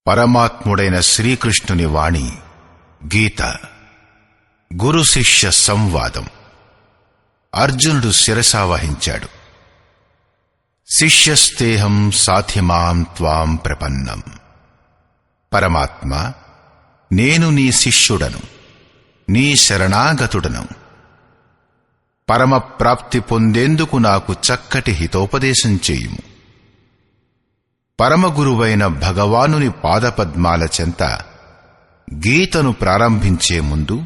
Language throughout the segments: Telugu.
పరమాత్ముడైన శ్రీకృష్ణుని వాణి గీత. గురు శిష్య సంవాదం. అర్జునుడు శిరసావహించాడు. శిష్యస్తేహం సాధ్యమాం త్వాం ప్రపన్నం. పరమాత్మ, నేను నీ శిష్యుడను, నీ శరణాగతుడను. పరమప్రాప్తి పొందేందుకు నాకు చక్కటి హితోపదేశం చేయుము. పరమగురువైన భగవానుని పాదపద్మాల చెంత గీతను ప్రారంభించే ముందు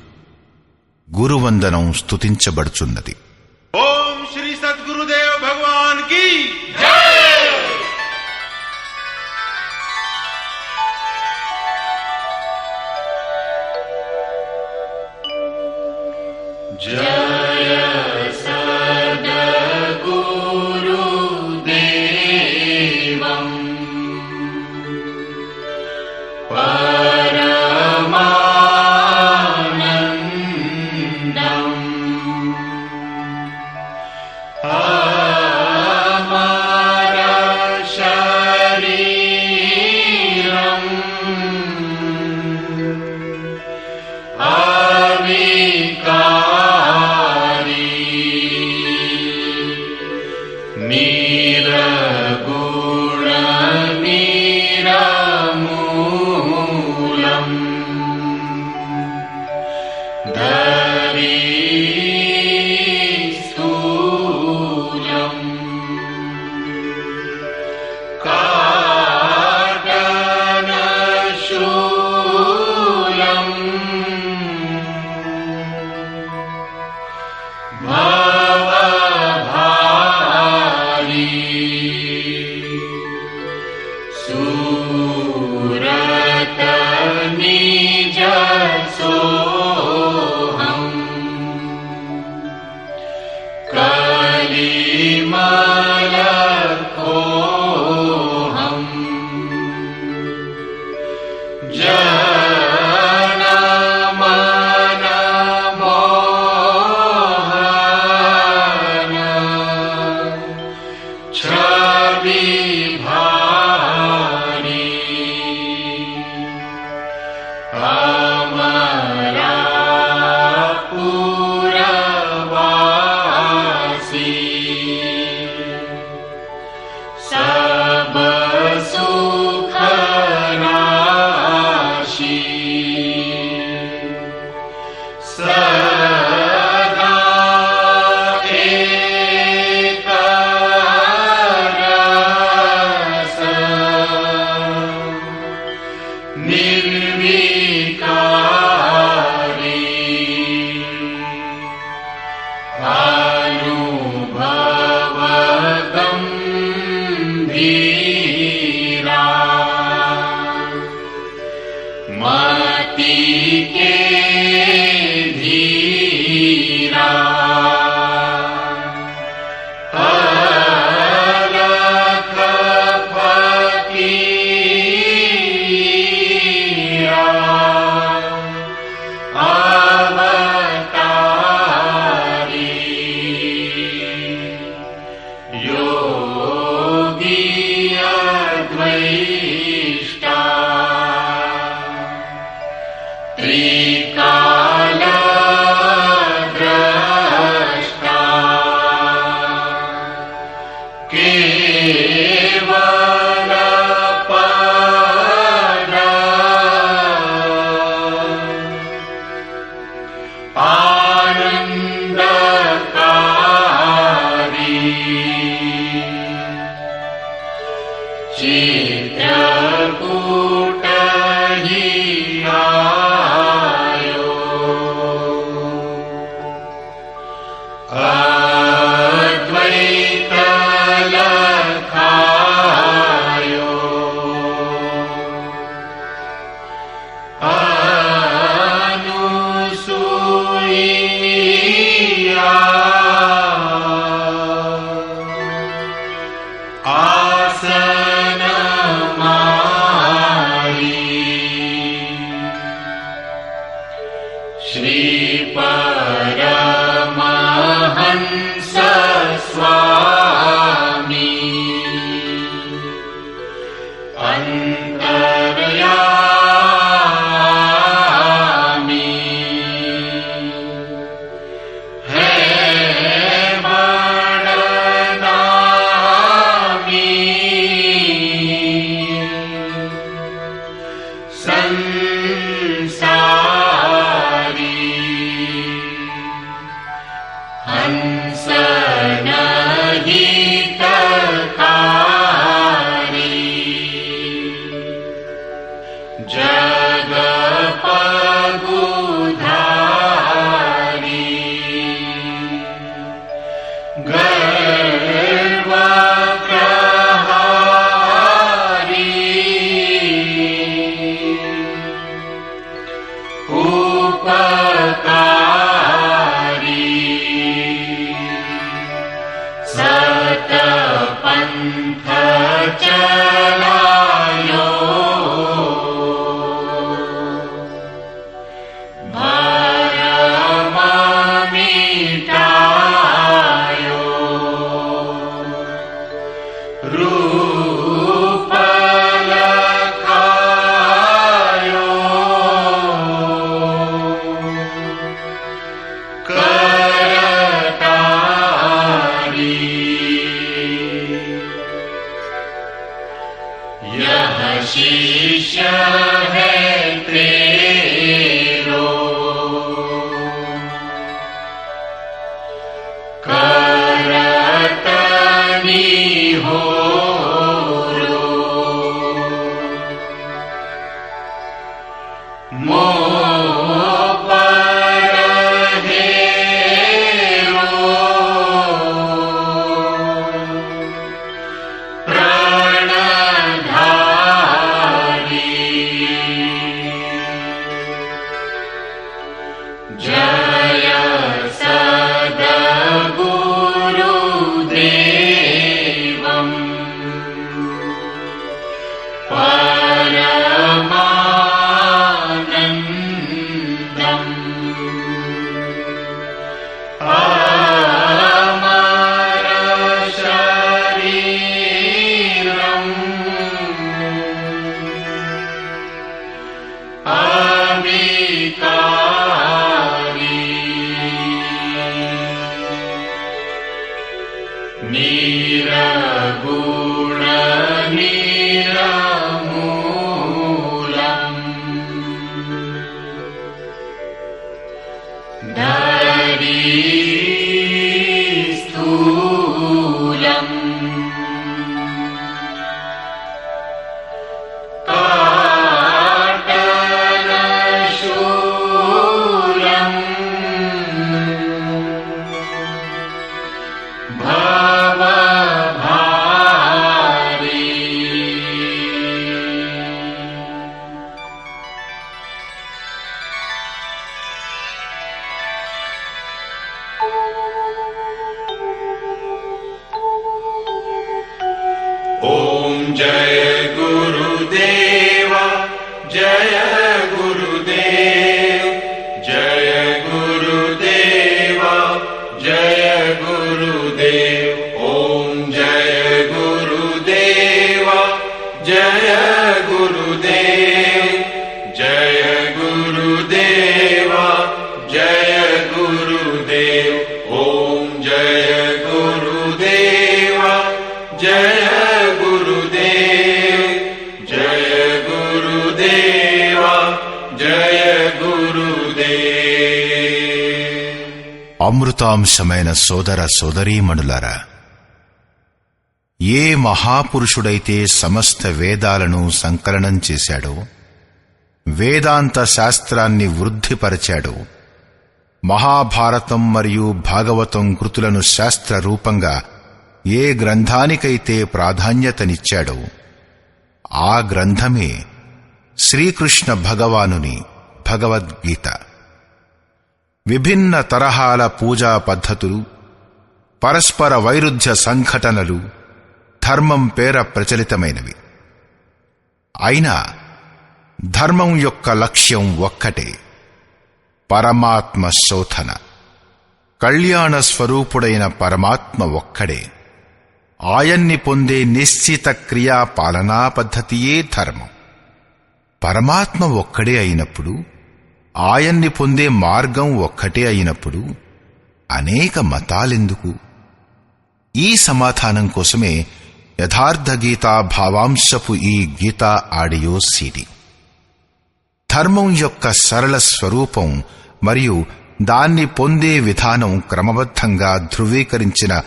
గురువందనం స్తుతించబడుచున్నది. ఓం శ్రీ సద్గురుదేవ్ భగవాన్ కీ జై. జయ సద్గురుదేవం పరమానందం అమర శరీరం అవికారి నిరగుణ నిరమూలం ధరీ స్థూలం కాటనశూలం భవభారీ సూరత నిజ సోహం కలిమలకోహం జనమన మోహన ఛవి భారీ అమరాపురవాసి సబ సుఖ రాశి సదా ఏక రస నిర్వికారి అనుభవ గంభీరా మతి కే ధీరా అలఖ ఫకీరా అవతారి యోగి అద్వైష్టా త్రికాల ద్రష్టా కేవల పద ఆనందకారి చిత్రకూట ఆయో అద్వైత లఖాయో అనూసూయా ఆసనమాయి శ్రీ పరమహంస స్వామి అంతర్యా यह शिष्य है तेरो करतनी हो निरगुण निरमूलम् धरी स्थूलम् काटलशूलम् ओम जय गुरुदेव जय गुरुदेव जय गुरुदेव जय गुरुदेव ओम जय गुरुदेव जय गुरुदेव जय गुरुदेव जय गुरुदेव ओम जय गुरुदेव जय गुरुदेव जय गुरुदेव जय गुरुदेव అమృతాంశమైన సోదర సోదరీమణులారా, ఏ మహాపురుషుడైతే సమస్త వేదాలను సంకలనం చేశాడో, వేదాంత శాస్త్రాన్ని వృద్ధిపరచాడో, మహాభారతం మరియు భాగవతం కృతులను శాస్త్ర రూపంగా ఏ గ్రంథానికైతే ప్రాధాన్యతనిచ్చాడో ఆ గ్రంథమే శ్రీకృష్ణ భగవానుని భగవద్గీత. విభిన్న తరహాల పూజా పద్ధతులు, పరస్పర వైరుధ్య సంఘటనలు ధర్మం పేర ప్రచలితమైనవి. అయినా ధర్మం యొక్క లక్ష్యం ఒక్కటే, పరమాత్మ శోధన. కళ్యాణ స్వరూపుడైన పరమాత్మ ఒక్కడే. ఆయన్ని పొందే నిశ్చిత క్రియా పాలనా పద్ధతియే ధర్మం. పరమాత్మ ఒక్కడే అయినప్పుడు, ఆయన్ని పొందే మార్గం ఒక్కటే అయినప్పుడు అనేక మతాలెందుకు? ఈ సమాధానం కోసమే యథార్థ గీతా భావాంశపు ఈ గీతా ఆడియో సీడీ. ధర్మం యొక్క సరళ స్వరూపం మరియు దాన్ని పొందే విధానం క్రమబద్ధంగా ధృవీకరించిన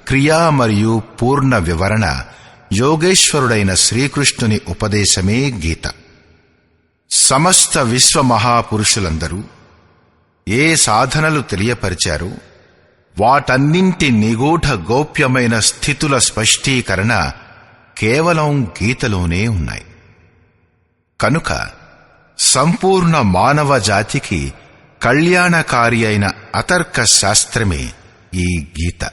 క్రియా మరియు పూర్ణ వివరణ యోగేశ్వరుడైన శ్రీకృష్ణుని ఉపదేశమే గీత. సమస్త విశ్వ మహాపురుషులందరూ ఏ సాధనలు తెలియపరిచారో వాటన్నింటి నిగూఢ గోప్యమైన స్థితుల స్పష్టీకరణ కేవలం గీతలోనే ఉన్నాయి. కనుక సంపూర్ణ మానవ జాతికి కళ్యాణకారి అయిన అతర్క శాస్త్రమే ఈ గీత.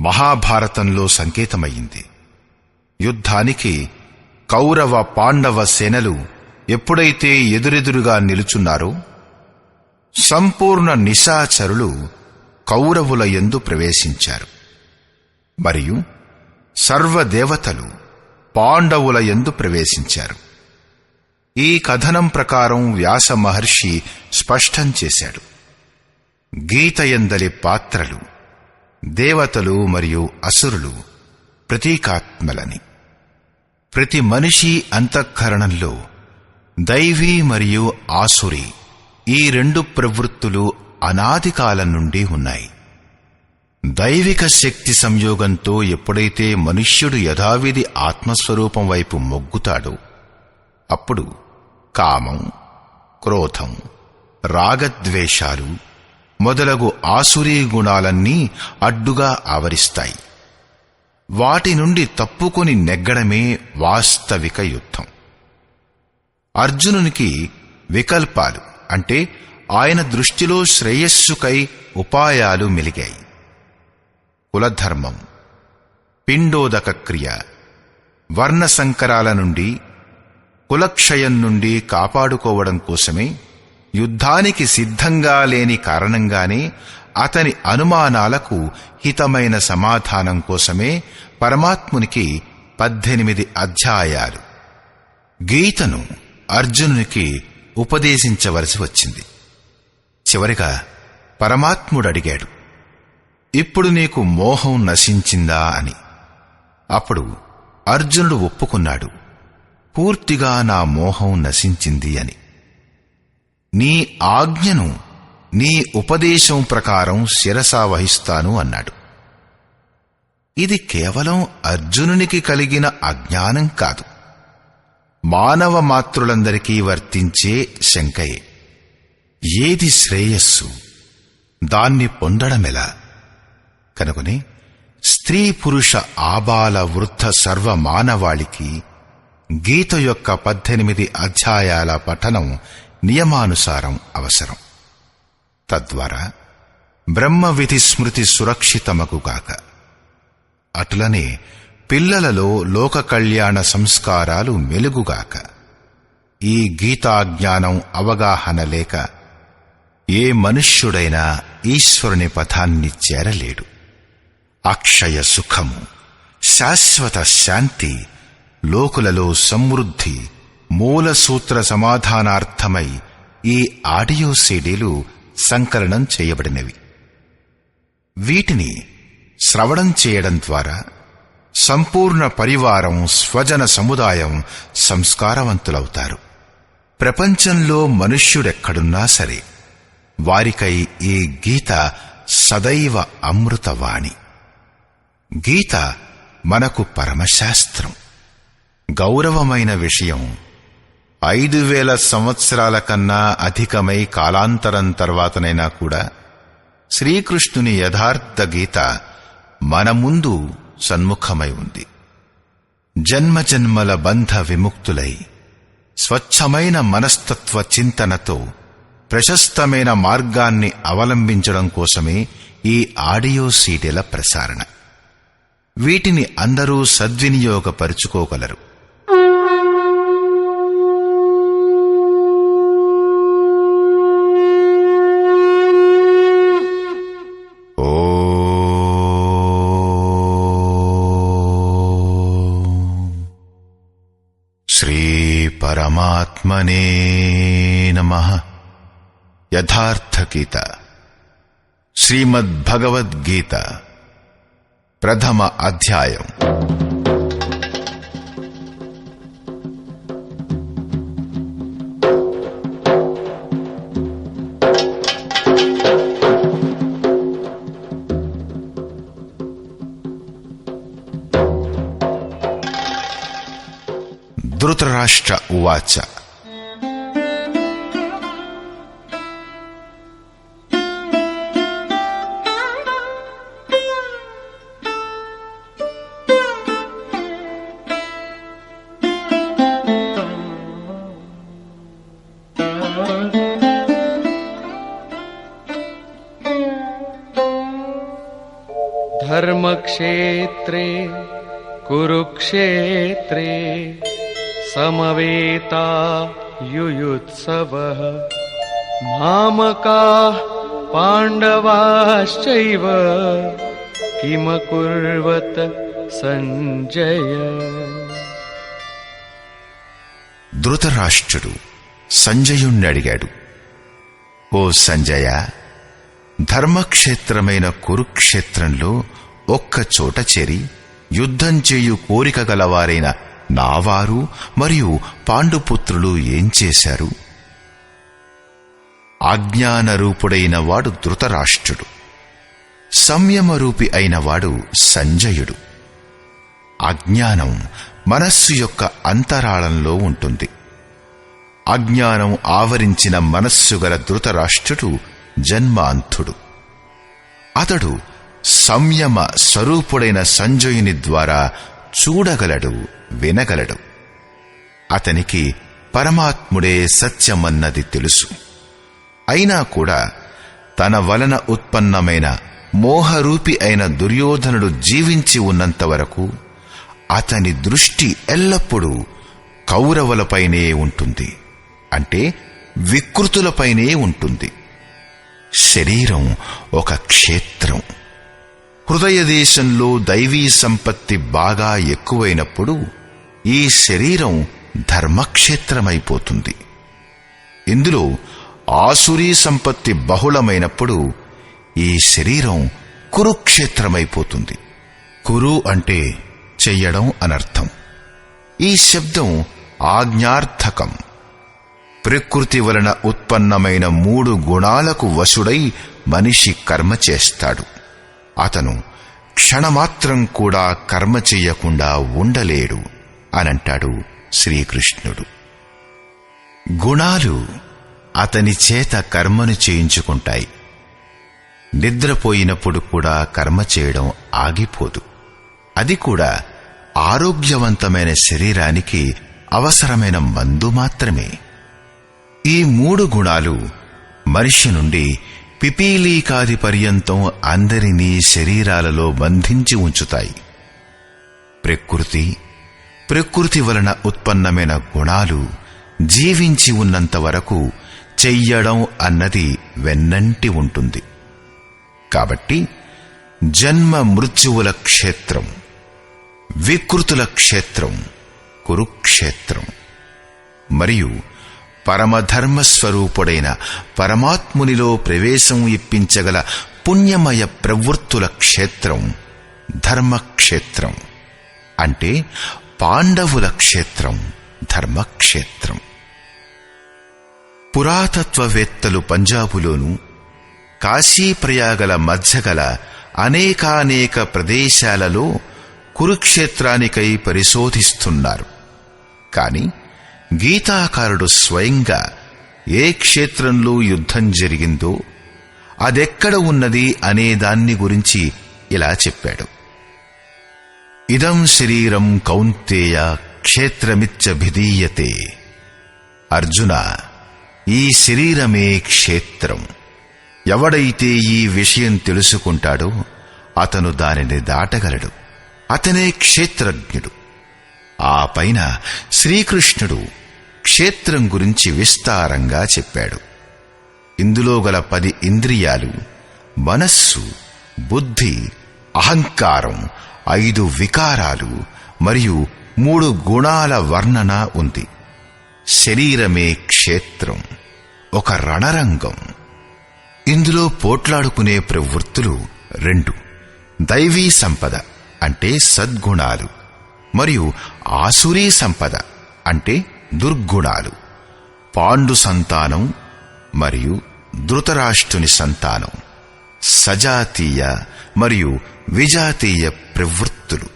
మహాభారతంలో సంకేతమయ్యింది. యుద్ధానికి కౌరవ పాండవ సేనలు ఎప్పుడైతే ఎదురెదురుగా నిలుచున్నారో, సంపూర్ణ నిశాచరులు కౌరవుల యందు ప్రవేశించారు మరియు సర్వదేవతలు పాండవుల యందు ప్రవేశించారు. ఈ కథనం ప్రకారం వ్యాస మహర్షి స్పష్టం చేశాడు. గీతయందలి పాత్రలు దేవతలు మరియు అసురులు ప్రతీకాత్మలని. ప్రతి మనిషి అంతఃకరణంలో దైవీ మరియు ఆసురి ఈ రెండు ప్రవృత్తులు అనాది కాలం నుండి ఉన్నాయి. దైవిక శక్తి సంయోగంతో ఎప్పుడైతే మనుష్యుడు యథావిధి ఆత్మస్వరూపం వైపు మొగ్గుతాడో అప్పుడు కామం, క్రోధం, రాగద్వేషాలు మొదలగు ఆసురీ గుణాలన్నీ అడ్డుగా ఆవరిస్తాయి. వాటి నుండి తప్పుకొని నెగ్గడమే వాస్తవిక యుద్ధం. అర్జునునికి వికల్పాలు అంటే ఆయన దృష్టిలో శ్రేయస్సుకై ఉపాయాలు మెలిగాయి. కులధర్మం, పిండోదక క్రియ, వర్ణ సంకరాల నుండి, కులక్షయం నుండి కాపాడుకోవడం కోసమే, యుద్ధానికి సిద్ధంగా లేని కారణంగానే అతని అనుమానాలకు హితమైన సమాధానం కోసమే పరమాత్మునికి 18 అధ్యాయాలు గీతను అర్జునునికి ఉపదేశించవలసి వచ్చింది. చివరిగా పరమాత్ముడడిగాడు, ఇప్పుడు నీకు మోహం నశించిందా అని. అప్పుడు అర్జునుడు ఒప్పుకున్నాడు, పూర్తిగా నా మోహం నశించింది అని. నీ ఆజ్ఞను నీ ఉపదేశం ప్రకారం శిరసా వహిస్తాను అన్నాడు. ఇది కేవలం అర్జునునికి కలిగిన అజ్ఞానం కాదు, మానవ మాతృలందరికీ వర్తించే శంకయే. ఏది శ్రేయస్సు, దాన్ని పొందడమెలా? కనుకనే స్త్రీ పురుష ఆబాల వృద్ధ సర్వ మానవాళికి గీత యొక్క 18 అధ్యాయాల పఠనం నియమానుసారం అవసరం. తద్వారా బ్రహ్మ విధి స్మృతి సురక్షితమగుగాక. అటులనే పిల్లలలో లోక కళ్యాణ సంస్కారాలు మెలుగుగాక. ఈ గీతాజ్ఞానం అవగాహన లేక ఏ మనుష్యుడైనా ఈశ్వరుని పథాన్ని చేరలేడు. అక్షయ సుఖము, శాశ్వత శాంతి, లోకులలో సమృద్ధి మూలసూత్ర సమాధానార్థమై ఈ ఆడియో సీడీలు సంకలనం చేయబడినవి. వీటిని శ్రవణం చేయడం ద్వారా సంపూర్ణ పరివారం, స్వజన సముదాయం సంస్కారవంతులవుతారు. ప్రపంచంలో మనుష్యుడెక్కడున్నా సరే వారికై ఈ గీత సదైవ అమృతవాణి. గీత మనకు పరమశాస్త్రం. గౌరవమైన విషయం, 5000 సంవత్సరాల కన్నా అధికమై కాలాంతరం తర్వాతనైనా కూడా శ్రీకృష్ణుని యథార్థ గీత మన ముందు సన్ముఖమై ఉంది. జన్మజన్మల బంధ విముక్తులై స్వచ్ఛమైన మనస్తత్వ చింతనతో ప్రశస్తమైన మార్గాన్ని అవలంబించడం కోసమే ఈ ఆడియో సీడీల ప్రసారణ. వీటిని అందరూ సద్వినియోగపరుచుకోగలరు. శ్రీ పరమాత్మనే నమః. యథార్థ గీత, శ్రీమద్భగవద్గీత, ప్రథమ అధ్యాయం. ధృతరాష్ట్ర ఉవాచ. ధర్మక్షేత్రే కురుక్షేత్రే సమవేతా యుయుత్సవః మామకాః పాండవాశ్చైవ కిమకుర్వత సంజయ. ధృతరాష్ట్రుడు సంజయుణ్ణి అడిగాడు, ఓ సంజయ, ధర్మక్షేత్రమైన కురుక్షేత్రంలో ఒక్క చోట చేరి యుద్ధం చేయు కోరిక గలవారైన నావారు మరియు పాండుపుత్రులు ఏం చేశారు? అజ్ఞానరూపుడైన వాడు ధృతరాష్ట్రుడు, సంయమరూపి అయినవాడు సంజయుడు. అజ్ఞానం మనస్సు యొక్క అంతరాళంలో ఉంటుంది. అజ్ఞానం ఆవరించిన మనస్సు గల ధృతరాష్ట్రుడు జన్మాంధుడు. అతడు సంయమ స్వరూపుడైన సంజయుని ద్వారా చూడగలడు, వినగలడు. అతనికి పరమాత్ముడే సత్యమన్నది తెలుసు. అయినా కూడా తన వలన ఉత్పన్నమైన మోహరూపి అయిన దుర్యోధనుడు జీవించి ఉన్నంతవరకు అతని దృష్టి ఎల్లప్పుడూ కౌరవులపైనే ఉంటుంది, అంటే వికృతులపైనే ఉంటుంది. శరీరం ఒక క్షేత్రం. హృదయదేశంలో దైవీ సంపత్తి బాగా ఎక్కువైనప్పుడు ఈ శరీరం ధర్మక్షేత్రమైపోతుంది. ఇందులో ఆసురీ సంపత్తి బహుళమైనప్పుడు ఈ శరీరం కురుక్షేత్రమైపోతుంది. కురు అంటే చెయ్యడం అనర్థం. ఈ శబ్దం ఆజ్ఞార్థకం. ప్రకృతి వలన ఉత్పన్నమైన 3 గుణాలకు వశుడై మనిషి కర్మ చేస్తాడు. అతను క్షణమాత్రం కూడా కర్మ చెయ్యకుండా ఉండలేడు అనంటాడు శ్రీకృష్ణుడు. గుణాలు అతని చేత కర్మను చేయించుకుంటాయి. నిద్రపోయినప్పుడు కూడా కర్మ చేయడం ఆగిపోదు. అది కూడా ఆరోగ్యవంతమైన శరీరానికి అవసరమైన మందు మాత్రమే. ఈ 3 గుణాలు మనిషి నుండి పిపీలీకాది పర్యంతం అందరినీ శరీరాలలో బంధించి ఉంచుతాయి. ప్రకృతి వలన ఉత్పన్నమైన గుణాలు జీవించి ఉన్నంత వరకు చెయ్యడం అన్నది వెన్నంటి ఉంటుంది. కాబట్టి జన్మ మృత్యువుల క్షేత్రం, వికృతుల క్షేత్రం కురుక్షేత్రం. మరియు పరమధర్మస్వరూపుడైన పరమాత్మునిలో ప్రవేశం ఇప్పించగల పుణ్యమయ ప్రవృత్తుల క్షేత్రం ధర్మక్షేత్రం, అంటే పాండవుల క్షేత్రం ధర్మక్షేత్రం. పురాతత్వవేత్తలు పంజాబులోను కాశీప్రయాగల మధ్యగల అనేకానేక ప్రదేశాలలో కురుక్షేత్రానికై పరిశోధిస్తున్నారు. కాని గీతాకారుడు స్వయంగా ఏ క్షేత్రంలో యుద్ధం జరిగిందో అదెక్కడ ఉన్నది అనేదాన్ని గురించి ఇలా చెప్పాడు. ఇదం శరీరం కౌంతేయ క్షేత్రమిత్యభిధీయతే. అర్జున, ఈ శరీరమే క్షేత్రం. ఎవడైతే ఈ విషయం తెలుసుకుంటాడో అతను దానిని దాటగలడు. అతనే క్షేత్రజ్ఞుడు. ఆ పైన శ్రీకృష్ణుడు క్షేత్రం గురించి విస్తారంగా చెప్పాడు. ఇందులో గల 10 ఇంద్రియాలు, మనస్సు, బుద్ధి, అహంకారం, 5 వికారాలు మరియు 3 గుణాల వర్ణన ఉంది. శరీరమే క్షేత్రం, ఒక రణరంగం. ఇందులో పోట్లాడుకునే ప్రవృత్తులు 2: దైవీ సంపద అంటే సద్గుణాలు, మరియు ఆసురీ సంపద అంటే దుర్గుణాలు. పాండు సంతానం మరియు ధృతరాష్ట్రుని సంతానం సజాతీయ మరియు విజాతీయ ప్రవృత్తులు.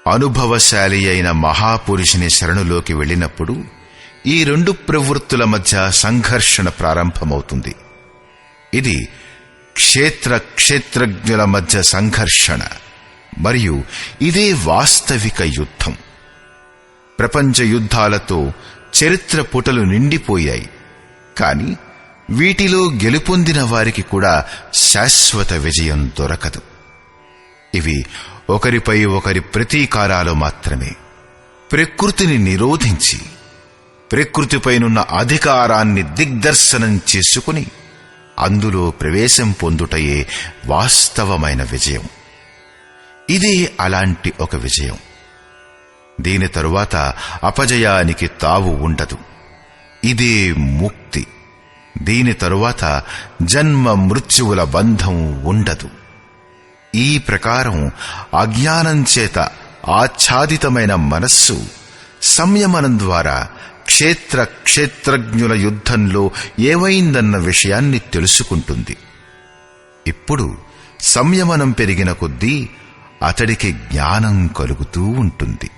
అనుభవశాలి అయిన మహాపురుషుని శరణులోకి వెళ్ళినప్పుడు ఈ 2 ప్రవృత్తుల మధ్య సంఘర్షణ ప్రారంభమవుతుంది. ఇది క్షేత్రజ్ఞుల మధ్య సంఘర్షణ, మరియు ఇదే వాస్తవిక యుద్ధం. ప్రపంచ యుద్ధాలతో చరిత్ర పుటలు నిండిపోయాయి. కాని వీటిలో గెలుపొందిన వారికి కూడా శాశ్వత విజయం దొరకదు. ఇవి ఒకరిపై ఒకరి ప్రతీకారాలు మాత్రమే. ప్రకృతిని నిరోధించి ప్రకృతిపైనున్న అధికారాన్ని దిగ్దర్శనం చేసుకుని అందులో ప్రవేశం పొందుటయే వాస్తవమైన విజయం. ఇదే అలాంటి ఒక విజయం. దీని తరువాత అపజయానికి తావు ఉండదు. ఇదే ముక్తి. దీని తరువాత జన్మ మృత్యువుల బంధం ఉండదు. ఈ ప్రకారం అజ్ఞానం చేత ఆచ్ఛాదితమైన మనస్సు సంయమనం ద్వారా క్షేత్రజ్ఞుల యుద్ధంలో ఏవైందన్న విషయాన్ని తెలుసుకుంటుంది. ఇప్పుడు సంయమనం పెరిగిన కొద్దీ అతడికి జ్ఞానం కలుగుతూ ఉంటుంది.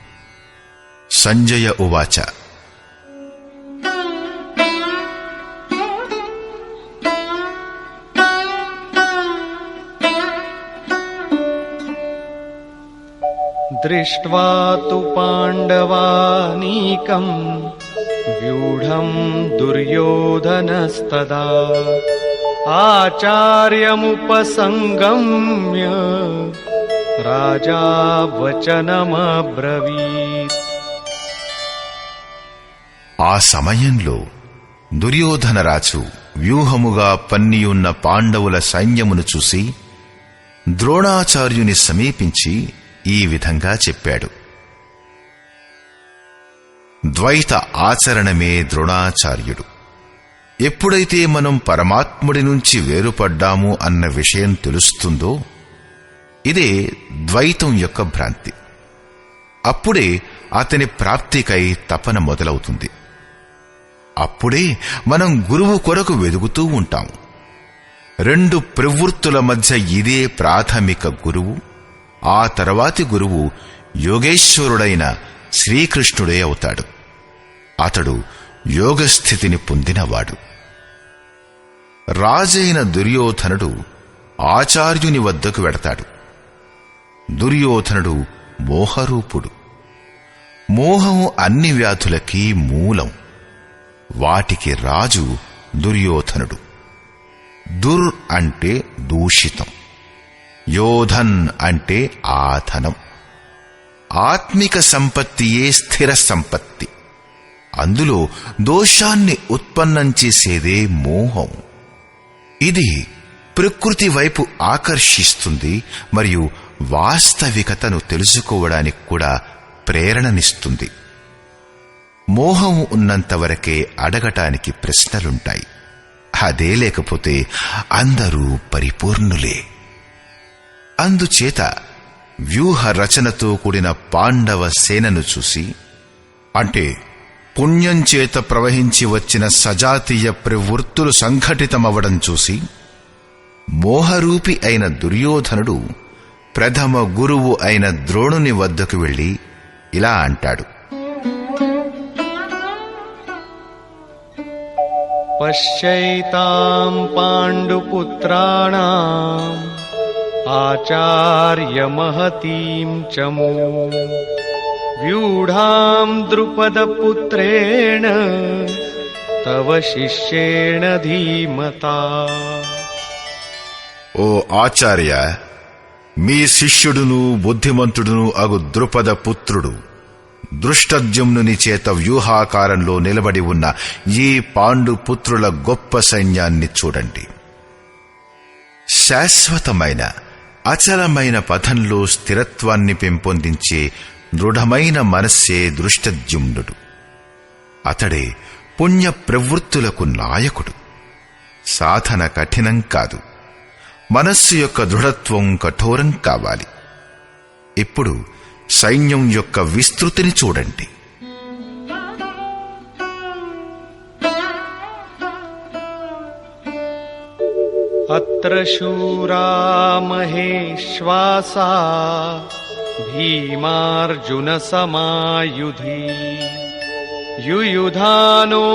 సంజయ ఉవాచ దృష్ట్వా తు పాండవానీకం వ్యూఢం దుర్యోధనస్తదా ఆచార్యముపసంగమ్య రాజా వచనమబ్రవీత్. ఆ సమయంలో దుర్యోధనరాజు వ్యూహముగా పన్నియున్న పాండవుల సైన్యమును చూసి ద్రోణాచార్యుని సమీపించి ఈ విధంగా చెప్పాడు. ద్వైత ఆచరణమే ద్రోణాచార్యుడు. ఎప్పుడైతే మనం పరమాత్ముడి నుంచి వేరుపడ్డాము అన్న విషయం తెలుస్తుందో ఇదే ద్వైతం యొక్క భ్రాంతి. అప్పుడే అతని ప్రాప్తికై తపన మొదలవుతుంది. అప్పుడే మనం గురువు కొరకు వెదుగుతూ ఉంటాం. రెండు ప్రవృత్తుల మధ్య ఇదే ప్రాథమిక గురువు. ఆ తర్వాతి గురువు యోగేశ్వరుడైన శ్రీకృష్ణుడే అవుతాడు. అతడు యోగస్థితిని పొందినవాడు. రాజైన దుర్యోధనుడు ఆచార్యుని వద్దకు వెడతాడు. దుర్యోధనుడు మోహరూపుడు. మోహం అన్ని వ్యాధులకి మూలం. వాటికి రాజు దుర్యోధనుడు. దుర్ అంటే దూషితం, యోధన్ అంటే ఆధనం. ఆత్మిక సంపత్తియే స్థిర సంపత్తి. అందులో దోషాన్ని ఉత్పన్నం చేసేదే మోహం. ఇది ప్రకృతి వైపు ఆకర్షిస్తుంది మరియు వాస్తవికతను తెలుసుకోవడానికి కూడా ప్రేరణనిస్తుంది. మోహం ఉన్నంతవరకే అడగటానికి ప్రశ్నలుంటాయి. అదే లేకపోతే అందరూ పరిపూర్ణులే. అందుచేత వ్యూహ రచనతో కూడిన పాండవ సేనను చూసి, అంటే పుణ్యం చేత ప్రవహించి వచ్చిన సజాతీయ ప్రవృత్తులు సంఘటితమవడం చూసి మోహరూపి అయిన దుర్యోధనుడు ప్రథమ గురువు అయిన ద్రోణుని వద్దకు వెళ్లి ఇలా అంటాడు. పశ్యైతాం పాండుపుత్రాణాం ఆచార్యమహతీం చమూ వ్యూఢాం ద్రుపదపుత్రేణ తవ శిష్యేణ ధీమతా. ఓ ఆచార్య, మీ శిష్యుడును బుద్ధిమంతుడును అగు ద్రుపద పుత్రుడు దృష్టద్యుమ్నుని చేత వ్యూహాకారంలో నిలబడి ఉన్న ఈ పాండుపుత్రుల గొప్ప సైన్యాన్ని చూడండి. శాశ్వతమైన అచలమైన పథంలో స్థిరత్వాన్ని పెంపొందించే దృఢమైన మనస్సే దృష్టద్యుమ్నుడు. అతడే పుణ్య ప్రవృత్తులకు నాయకుడు. సాధన కఠినం కాదు, మనస్సు యొక్క దృఢత్వం కఠోరం కావాలి. ఇప్పుడు సైన్యం యొక్క విస్తృతిని చూడండి. అత్ర శూరా మహేశ్వాసా భీమార్జున సమాయుధి యుయుధానో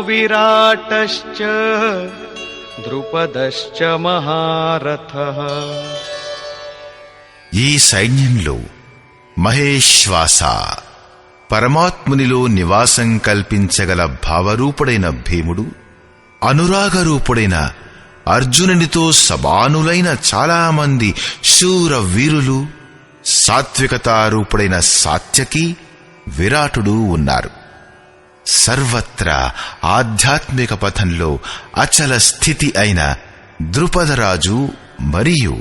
విరాటశ్చ ద్రుపదశ్చ మహారథః. ఈ సైన్యంలో మహేశ్వాస, పరమాత్మునిలో నివాసం కల్పించగల భావరూపుడైన భీముడు, అనురాగరూపుడైన అర్జునునితో సమానులైన చాలామంది శూర వీరులు, సాత్వికతారూపుడైన సాత్యకి, విరాటుడు ఉన్నారు. సర్వత్రా ఆధ్యాత్మిక పథంలో అచల స్థితి అయిన ద్రుపదరాజు మరియు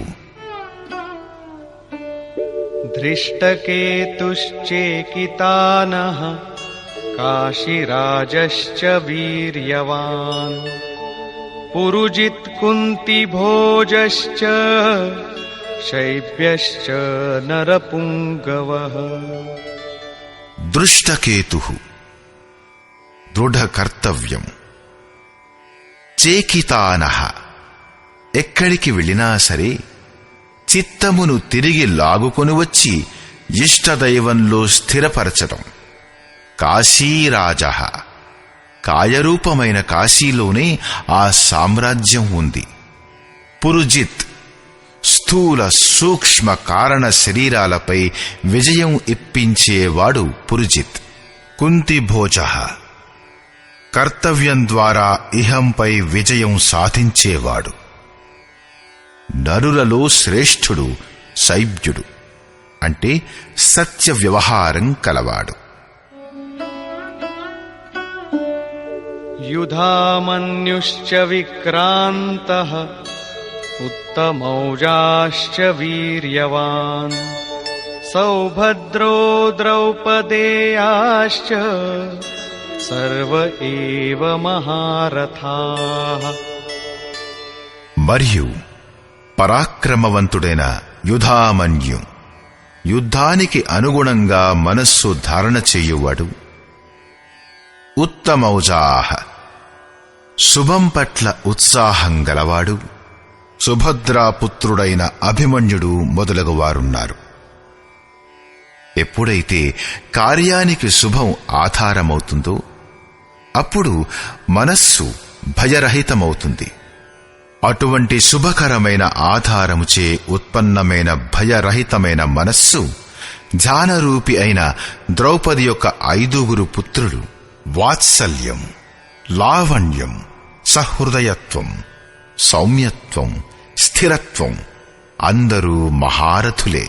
దృష్టకేతుశ్చేకితానః కాశీరాజశ్చ వీర్యవాన్ పురుజిత్ కుంతిభోజశ్చ शैब्यश्च नरपुङ्गवः దృష్టకేతు దృఢ కర్తవ్యం, చేకితానః ఎక్కడికి వెళ్ళినా సరే చిత్తమును తిరిగి లాగుకొని వచ్చి ఇష్టదైవంలో స్థిరపరచడం. కాశీరాజః కాయరూపమైన కాశీలోనే ఆ సామ్రాజ్యం ఉంది. పురుజిత్ స్థూల సూక్ష్మ కారణ శరీరాలపై విజయం ఇప్పించేవాడు పురుజిత్. కుంతిభోజః కర్తవ్యం ద్వారా ఇహంపై విజయం సాధించేవాడు. నరులలో శ్రేష్ఠుడు శైబ్యుడు, అంటే సత్య వ్యవహారం కలవాడు. युधामन्युश्च विक्रान्तः उत्तमौजाश्च वीर्यवान् सौभद्रो द्रौपदेयाश्च सर्व एव महारथाः. మరియు పరాక్రమవంతుడైన యుధామన్యు, యుద్ధానికి అనుగుణంగా మనస్సు ధారణ చేయువాడు. ఉత్తమౌజాః శుభం పట్ల ఉత్సాహం గలవాడు. సుభద్రాపుత్రుడైన అభిమన్యుడు మొదలగువారున్నారు. ఎప్పుడైతే కార్యానికి శుభం ఆధారమవుతుందో అప్పుడు మనస్సు భయరహితమవుతుంది. అటువంటి శుభకరమైన ఆధారముచే ఉత్పన్నమైన భయరహితమైన మనస్సు ధ్యానరూపి అయిన ద్రౌపది యొక్క 5 పుత్రులు వాత్సల్యం, లావణ్యం, సహృదయత్వం, సౌమ్యత్వం, స్థిరత్వం అందరూ మహారథులే.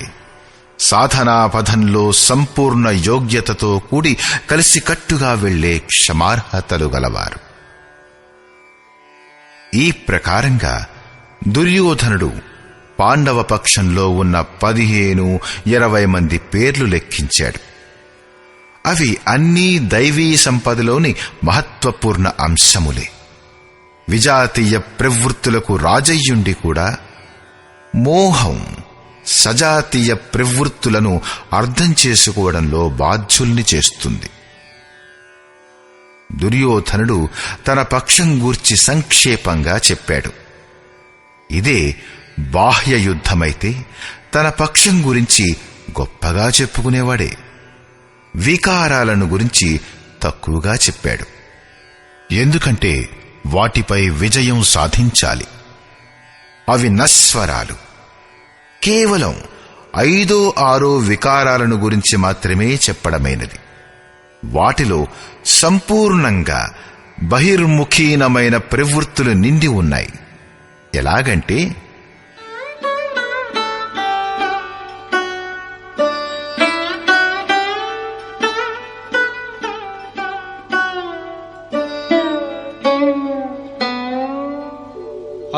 సాధనాపథంలో సంపూర్ణ యోగ్యతతో కూడి కలిసికట్టుగా వెళ్లే క్షమార్హతలు గలవారు. ఈ ప్రకారంగా దుర్యోధనుడు పాండవ పక్షంలో ఉన్న 15-20 మంది పేర్లు లెక్కించాడు. అవి అన్నీ దైవీ సంపదలోని మహత్వపూర్ణ అంశములే. విజాతీయ ప్రవృత్తులకు రాజయ్యుండి కూడా మోహం సజాతీయ ప్రవృత్తులను అర్థం చేసుకోవడంలో బాధ్యుల్ని చేస్తుంది. దుర్యోధనుడు తన పక్షం గూర్చి సంక్షేపంగా చెప్పాడు. ఇదే బాహ్య యుద్ధమైతే తన పక్షం గురించి గొప్పగా చెప్పుకునేవాడే. వికారాలను గురించి తక్కువగా చెప్పాడు. ఎందుకంటే వాటిపై విజయం సాధించాలి. అవి నశ్వరాలు. కేవలం 5-6 వికారాలను గురించి మాత్రమే చెప్పడమైనది. వాటిలో సంపూర్ణంగా బహిర్ముఖీనమైన ప్రవృత్తులు నిండి ఉన్నాయి. ఎలాగంటే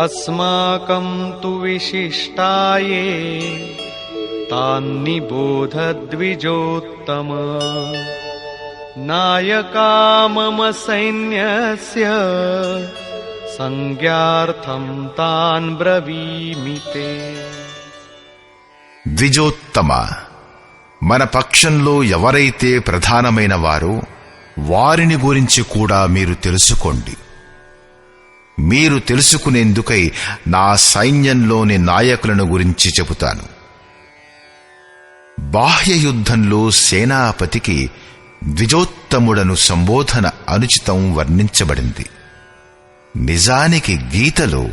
अस्माकं तु विशिष्टाये तान्निबोध द्विजोत्तम नायका मम सैन्यस्य संज्ञार्थं तान् ब्रवीमि ते. ద్విజోత్తమ, మన పక్షంలో ఎవరైతే ప్రధానమైన వారో వారిని గురించి కూడా మీరు తెలుసుకోండి. మీరు తెలుసుకునేందుకై నా సైన్యంలోని నాయకులను గురించి చెబుతాను. బాహ్య యుద్ధంలో సేనాపతికి ద్విజోత్తముడను సంబోధన అనుచితం వర్ణించబడింది. నిజానికి గీతలో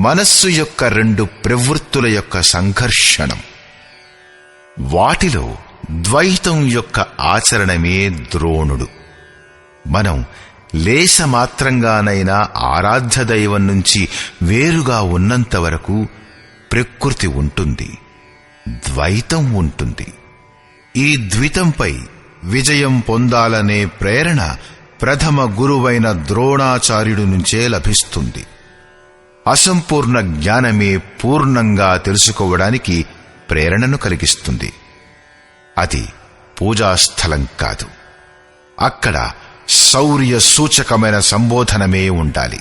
మనస్సు యొక్క 2 ప్రవృత్తుల యొక్క సంఘర్షణం. వాటిలో ద్వైతం యొక్క ఆచరణమే ద్రోణుడు. మనం లేశమాత్రంగానైనా ఆరాధ్య దైవం నుంచి వేరుగా ఉన్నంత వరకు ప్రకృతి ఉంటుంది, ద్వైతం ఉంటుంది. ఈ ద్వితంపై విజయం పొందాలనే ప్రేరణ ప్రథమ గురువైన ద్రోణాచార్యుడి నుంచే లభిస్తుంది. అసంపూర్ణ జ్ఞానమే పూర్ణంగా తెలుసుకోవడానికి ప్రేరణను కలిగిస్తుంది. అది పూజాస్థలం కాదు. అక్కడ శౌర్య సూచకమైన సంబోధనమే ఉండాలి.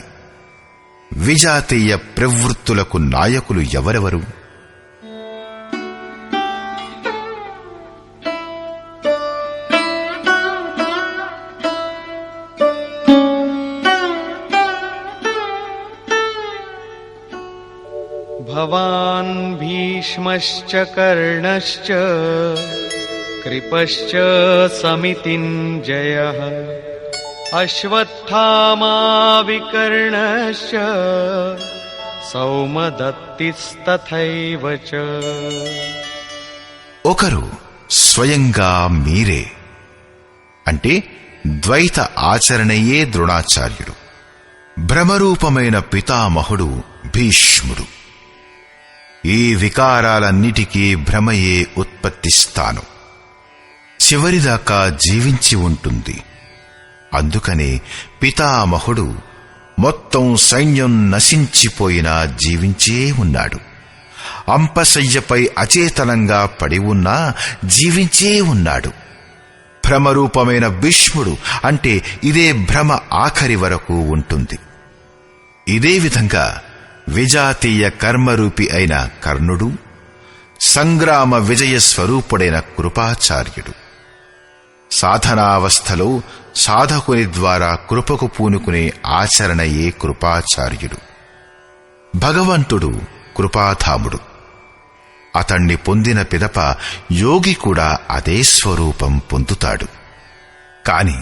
విజాతీయ ప్రవృత్తులకు నాయకులు ఎవరెవరు? भवान् भीष्मश्च कर्णश्च कृपश्च समितिञ्जयः अश्वत्थामा विकर्णश्च सौमदत्तिस्तथैव च। ఒకరు స్వయంగా మీరే, అంటే ద్వైత ఆచరణయే ద్రోణాచార్యుడు. భ్రమరూపమైన పితామహుడు భీష్ముడు. ఈ వికారాలన్నిటికీ భ్రమయే ఉత్పత్తిస్తాను, చివరిదాకా జీవించి ఉంటుంది. అందుకనే పితామహుడు మొత్తం సైన్యం నశించిపోయినా జీవించే ఉన్నాడు. అంపశయ్యపై అచేతనంగా పడి ఉన్నా జీవించే ఉన్నాడు. భ్రమరూపమైన భీష్ముడు అంటే ఇదే భ్రమ ఆఖరి వరకు ఉంటుంది. ఇదే విధంగా విజాతీయ కర్మరూపి అయిన కర్ణుడు, సంగ్రామ విజయ స్వరూపుడైన కృపాచార్యుడు. సాధనావస్థలో సాధకుని ద్వారా కృపకు పూనుకునే ఆచరణయే కృపాచార్యుడు. భగవంతుడు కృపాధాముడు. అతణ్ణి పొందిన పిదప యోగి కూడా అదే స్వరూపం పొందుతాడు. కాని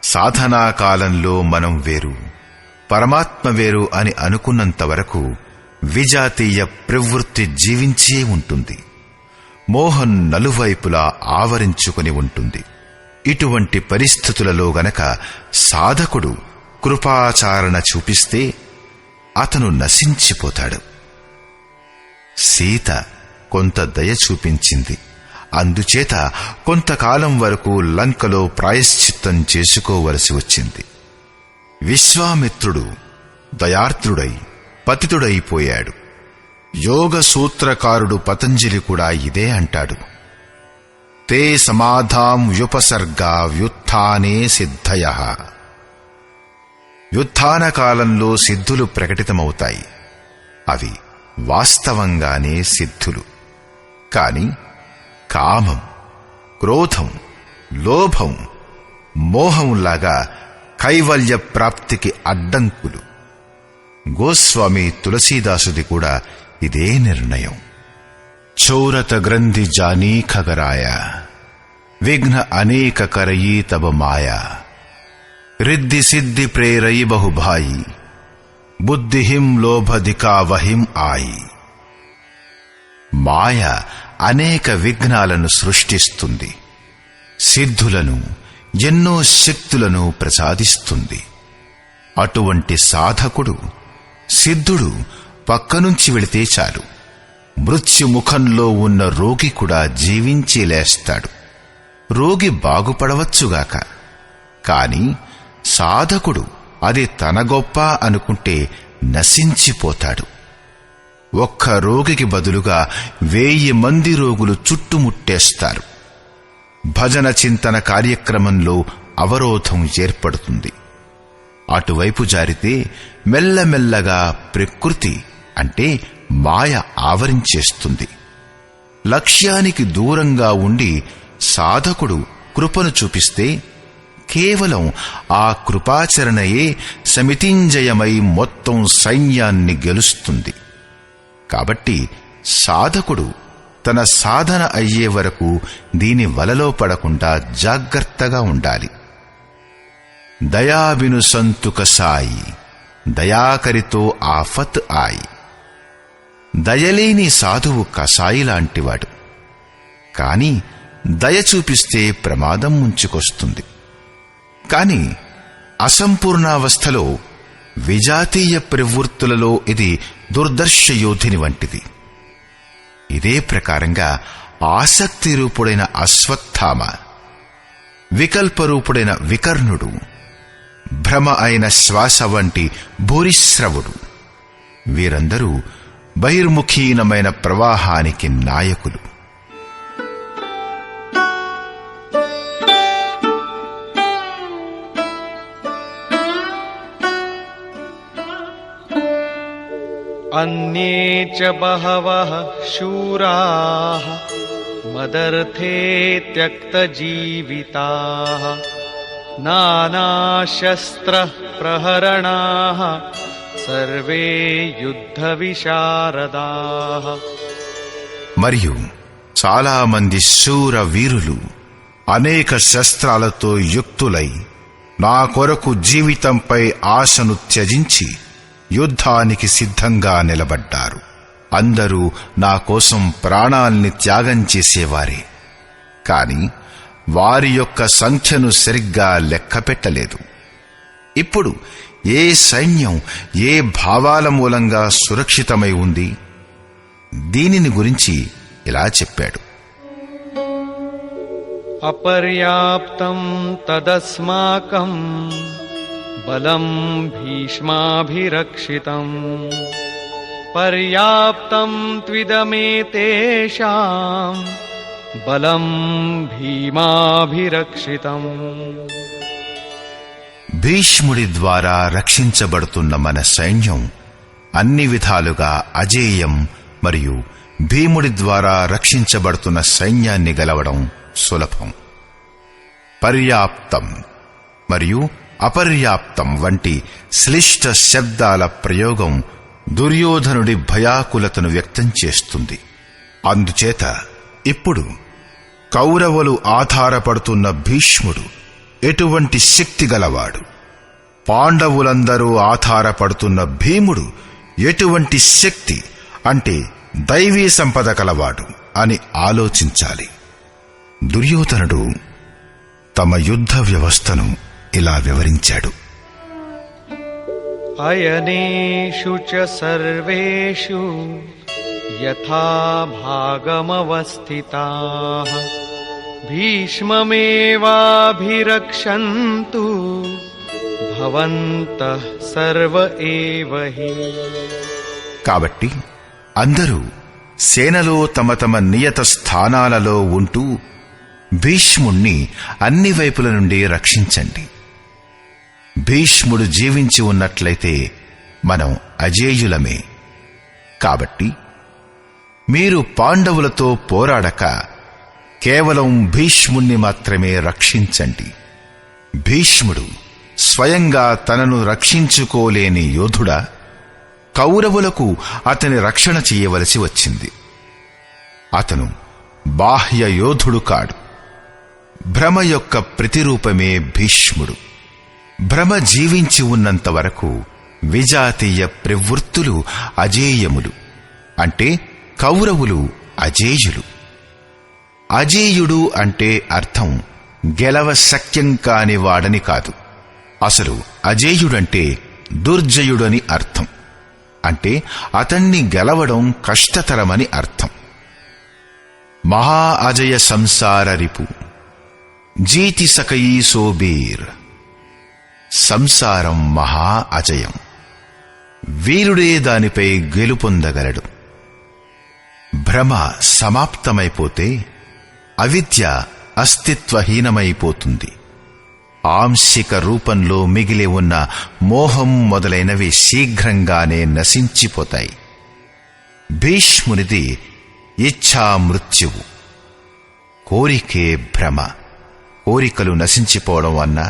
సాధనాకాలంలో మనం వేరు, పరమాత్మ వేరు అని అనుకున్నంతవరకు విజాతీయ ప్రవృత్తి జీవించే ఉంటుంది. మోహం నలువైపులా ఆవరించుకుని ఉంటుంది. ఇటువంటి పరిస్థితులలో గనక సాధకుడు కృపాచారణ చూపిస్తే అతను నశించిపోతాడు. సీత కొంత దయ చూపించింది. అందుచేత కొంతకాలం వరకు లంకలో ప్రాయశ్చిత్తం చేసుకోవలసి వచ్చింది. విశ్వామిత్రుడు దయార్ద్రుడై పతితుడైపోయాడు. యోగ సూత్రకారుడు పతంజలి కూడా ఇదే అంటాడు. తే సమాధాం వ్యుపసర్గా వ్యుత్థానే సిద్ధయః. వ్యుత్థాన కాలంలో సిద్ధులు ప్రకటితమవుతాయి. అవి వాస్తవంగానే సిద్ధులు. కాని కామం, క్రోధం, లోభం, మోహంలాగా కైవల్య ప్రాప్తికి అడ్డంకులు. గోస్వామి తులసీదాసుది కూడా ఇదే నిర్ణయం. చౌరత గ్రంథి జానీ ఖగరాయ విఘ్న అనేక కరయీ తబ మాయా రిద్ధి సిద్ధి ప్రేరయి బహుభాయి బుద్ధిహిం లోభధికావహిం ఆయి. మాయ అనేక విఘ్నాలను సృష్టిస్తుంది. సిద్ధులను, ఎన్నో శక్తులను ప్రసాదిస్తుంది. అటువంటి సాధకుడు, సిద్ధుడు పక్కనుంచి వెళితే చాలు, మృత్యుముఖంలో ఉన్న రోగి కూడా జీవించి లేస్తాడు. రోగి బాగుపడవచ్చుగాక, కాని సాధకుడు అది తన గొప్ప అనుకుంటే నశించిపోతాడు. ఒక్క రోగికి బదులుగా 1000 మంది రోగులు చుట్టుముట్టేస్తారు. భజన చింతన కార్యక్రమంలో అవరోధం ఏర్పడుతుంది. అటువైపు జారితే మెల్లమెల్లగా ప్రకృతి అంటే మాయ ఆవరించేస్తుంది. లక్ష్యానికి దూరంగా ఉండి సాధకుడు కృపను చూపిస్తే కేవలం ఆ కృపాచరణయే సమితింజయమై మొత్తం సైన్యాన్ని గెలుస్తుంది. కాబట్టి సాధకుడు తన సాధన అయ్యే వరకు దీని వలలో పడకుండా జాగ్రత్తగా ఉండాలి. దయాబిను సంతుక సాయి దయాకరితో ఆఫత్ ఆయి. దయలేని సాధువు కసాయిలాంటివాడు. కాని దయ చూపిస్తే ప్రమాదం ముంచుకొస్తుంది. కాని అసంపూర్ణావస్థలో విజాతీయ ప్రవృత్తులలో ఇది దుర్దర్శ యోధిని వంటిది. ఇదే ప్రకారంగా ఆసక్తి రూపుడైన అశ్వత్థామ, వికల్పరూపుడైన వికర్ణుడు, భ్రమ అయిన శ్వాస వంటి భూరిశ్రవుడు, వీరందరూ బహిర్ముఖీనమైన ప్రవాహానికి నాయకులు. అన్యే చ బహవః శూరాః మదర్థే త్యక్తజీవితాః నానాశస్త్ర ప్రహరణాః సర్వే యుద్ధ విశారదాః. మరియు చాలా మంది శూర వీరులు అనేక శస్త్రాలతో యుక్తులై నా కొరకు జీవితంపై ఆశను త్యజించి యుద్ధానికి సిద్ధంగా నిలబడ్డారు. అందరూ నా కోసం ప్రాణాల్ని త్యాగం చేసేవారే, కాని వారి యొక్క సంఖ్యను సరిగ్గా లెక్కపెట్టలేదు. ఇప్పుడు ఏ సైన్యం ఏ భావాల మూలంగా సురక్షితమై ఉంది? దీనిని గురించి ఇలా చెప్పాడు: అపర్యాప్తం తదస్మాకం బలం భీష్మాభిరక్షితం పర్యాప్తం త్విదమేతేషాం బలం భీమాభిరక్షితం. భీష్ముడి ద్వారా రక్షించబడుతున్న మన సైన్యం అన్ని విధాలుగా అజేయం మరియు భీముడి ద్వారా రక్షించబడుతున్న సైన్యాన్ని గెలవడం సులభం. పర్యాప్తం మరియు అపర్యాప్తం వంటి శ్లిష్ట శబ్దాల ప్రయోగం దుర్యోధనుడి భయాకులతను వ్యక్తం చేస్తుంది. అందుచేత ఇప్పుడు కౌరవులు ఆధారపడుతున్న భీష్ముడు ఎటువంటి శక్తి గలవాడు, పాండవులందరూ ఆధారపడుతున్న భీముడు ఎటువంటి శక్తి అంటే దైవీ సంపద కలవాడు అని ఆలోచించాలి. దుర్యోధనుడు తమ యుద్ధ వ్యవస్థను ఇలా వివరించాడు: అయనేషు చ సర్వేషు యథా భాగమవస్థితాః భీష్మమేవాభిరక్షन्तు భవంతః సర్వ ఏవ హి. కాబట్టి అందరూ సేనలో తమ తమ నియత స్థానాలలో ఉంటూ భీష్ముణ్ణి అన్ని వైపుల నుండి రక్షించండి. భీష్ముడు జీవించి ఉన్నట్లయితే మనం అజేయులమే. కాబట్టి మీరు పాండవులతో పోరాడక కేవలం భీష్ముణ్ణి మాత్రమే రక్షించండి. భీష్ముడు స్వయంగా తనను రక్షించుకోలేని యోధుడా? కౌరవులకు అతని రక్షణ చెయ్యవలసి వచ్చింది. అతను బాహ్య యోధుడు కాడు. భ్రమ యొక్క ప్రతిరూపమే భీష్ముడు. భ్రమ జీవించి ఉన్నంత వరకు విజాతీయ ప్రవృత్తులు అజేయములు, అంటే కౌరవులు అజేయులు. అజేయుడు అంటే అర్థం గెలవ శక్యం కాని వాడని కాదు. అసలు అజేయుడంటే దుర్జయుడని అర్థం. అంటే అతన్ని గెలవడం కష్టతరమని అర్థం. మహా అజయ సంసార రిపు జీతి సకయీ సోబీర్. సంసారం మహా అజయం. వీరుడే దానిపై గెలుపొందగలడు. భ్రమ సమాప్తమైపోతే అవిద్య అస్తిత్వహీనమైపోతుంది. ఆంశిక రూపంలో మిగిలి ఉన్న మోహం మొదలైనవి శీఘ్రంగానే నశించిపోతాయి. భీష్మునిది ఇచ్ఛా మృత్యువు. కోరికే భ్రమ. కోరికలు నశించిపోవడం అన్నా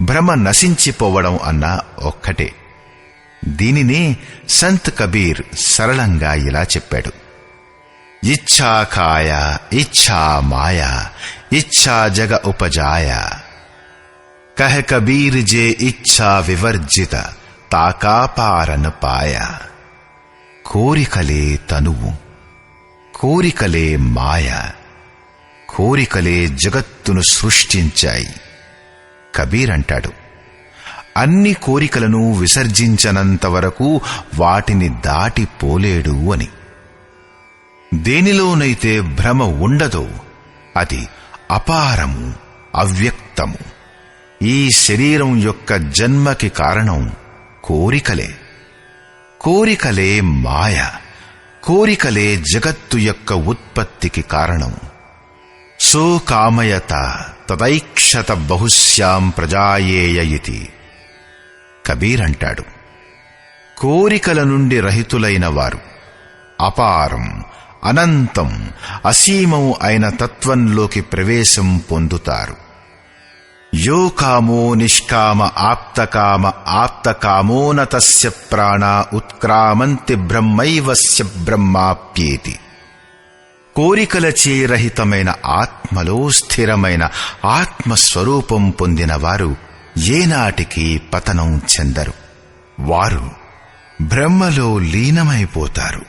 భ్రమ నశించిపోవడం అన్నా ఒక్కటే. దీనినే సంత్ కబీర్ సరళంగా ఇలా చెప్పాడు: ఇచ్ఛా కాయ ఇచ్ఛా మాయ ఇచ్ఛా జగ ఉపజాయ కహ కబీర్ జే ఇచ్ఛా వివర్జిత తాకాపారన పాయ. కోరికలే తనువు, కోరికలే మాయ, కోరికలే జగత్తును సృష్టించాయి. కబీర్ అంటాడు, అన్ని కోరికలను విసర్జించనంత వరకు వాటిని దాటిపోలేడు అని. దేనిలోనైతే భ్రమ ఉండదో అది అపారము, అవ్యక్తము. ఈ శరీరం యొక్క జన్మకి కారణం కోరికలే. కోరికలే మాయ. కోరికలే జగత్తు యొక్క ఉత్పత్తికి కారణం. సో కామయత తదైక్షత బహుశ్యాం ప్రజాయేయ ఇతి. కబీర్ అంటాడు, కోరికల నుండి రహితులైన వారు అపారం, అనంతం, అసీమం అయిన తత్వంలోకి ప్రవేశం పొందుతారు. యో కామో నిష్కామ ఆప్తకామ ఆప్తకామో న తస్య ప్రాణా ఉత్క్రామంతి బ్రహ్మైవస్య బ్రహ్మాప్యేతి. కోరికలచే రహితమైన ఆత్మలో స్థిరమైన ఆత్మస్వరూపం పొందిన వారు ఏనాటికి పతనం చెందరు. వారు బ్రహ్మలో లీనమైపోతారు.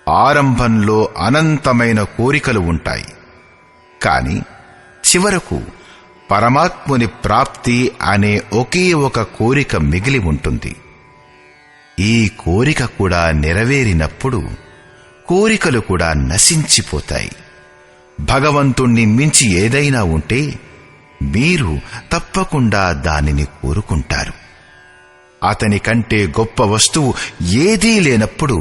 ఆరంభంలో అనంతమైన కోరికలు ఉంటాయి, కాని చివరకు పరమాత్ముని ప్రాప్తి అనే ఒకే ఒక కోరిక మిగిలి ఉంటుంది. ఈ కోరిక కూడా నెరవేరినప్పుడు కోరికలు కూడా నశించిపోతాయి. భగవంతుణ్ణి మించి ఏదైనా ఉంటే మీరు తప్పకుండా దానిని కోరుకుంటారు. అతని కంటే గొప్ప వస్తువు ఏదీ లేనప్పుడు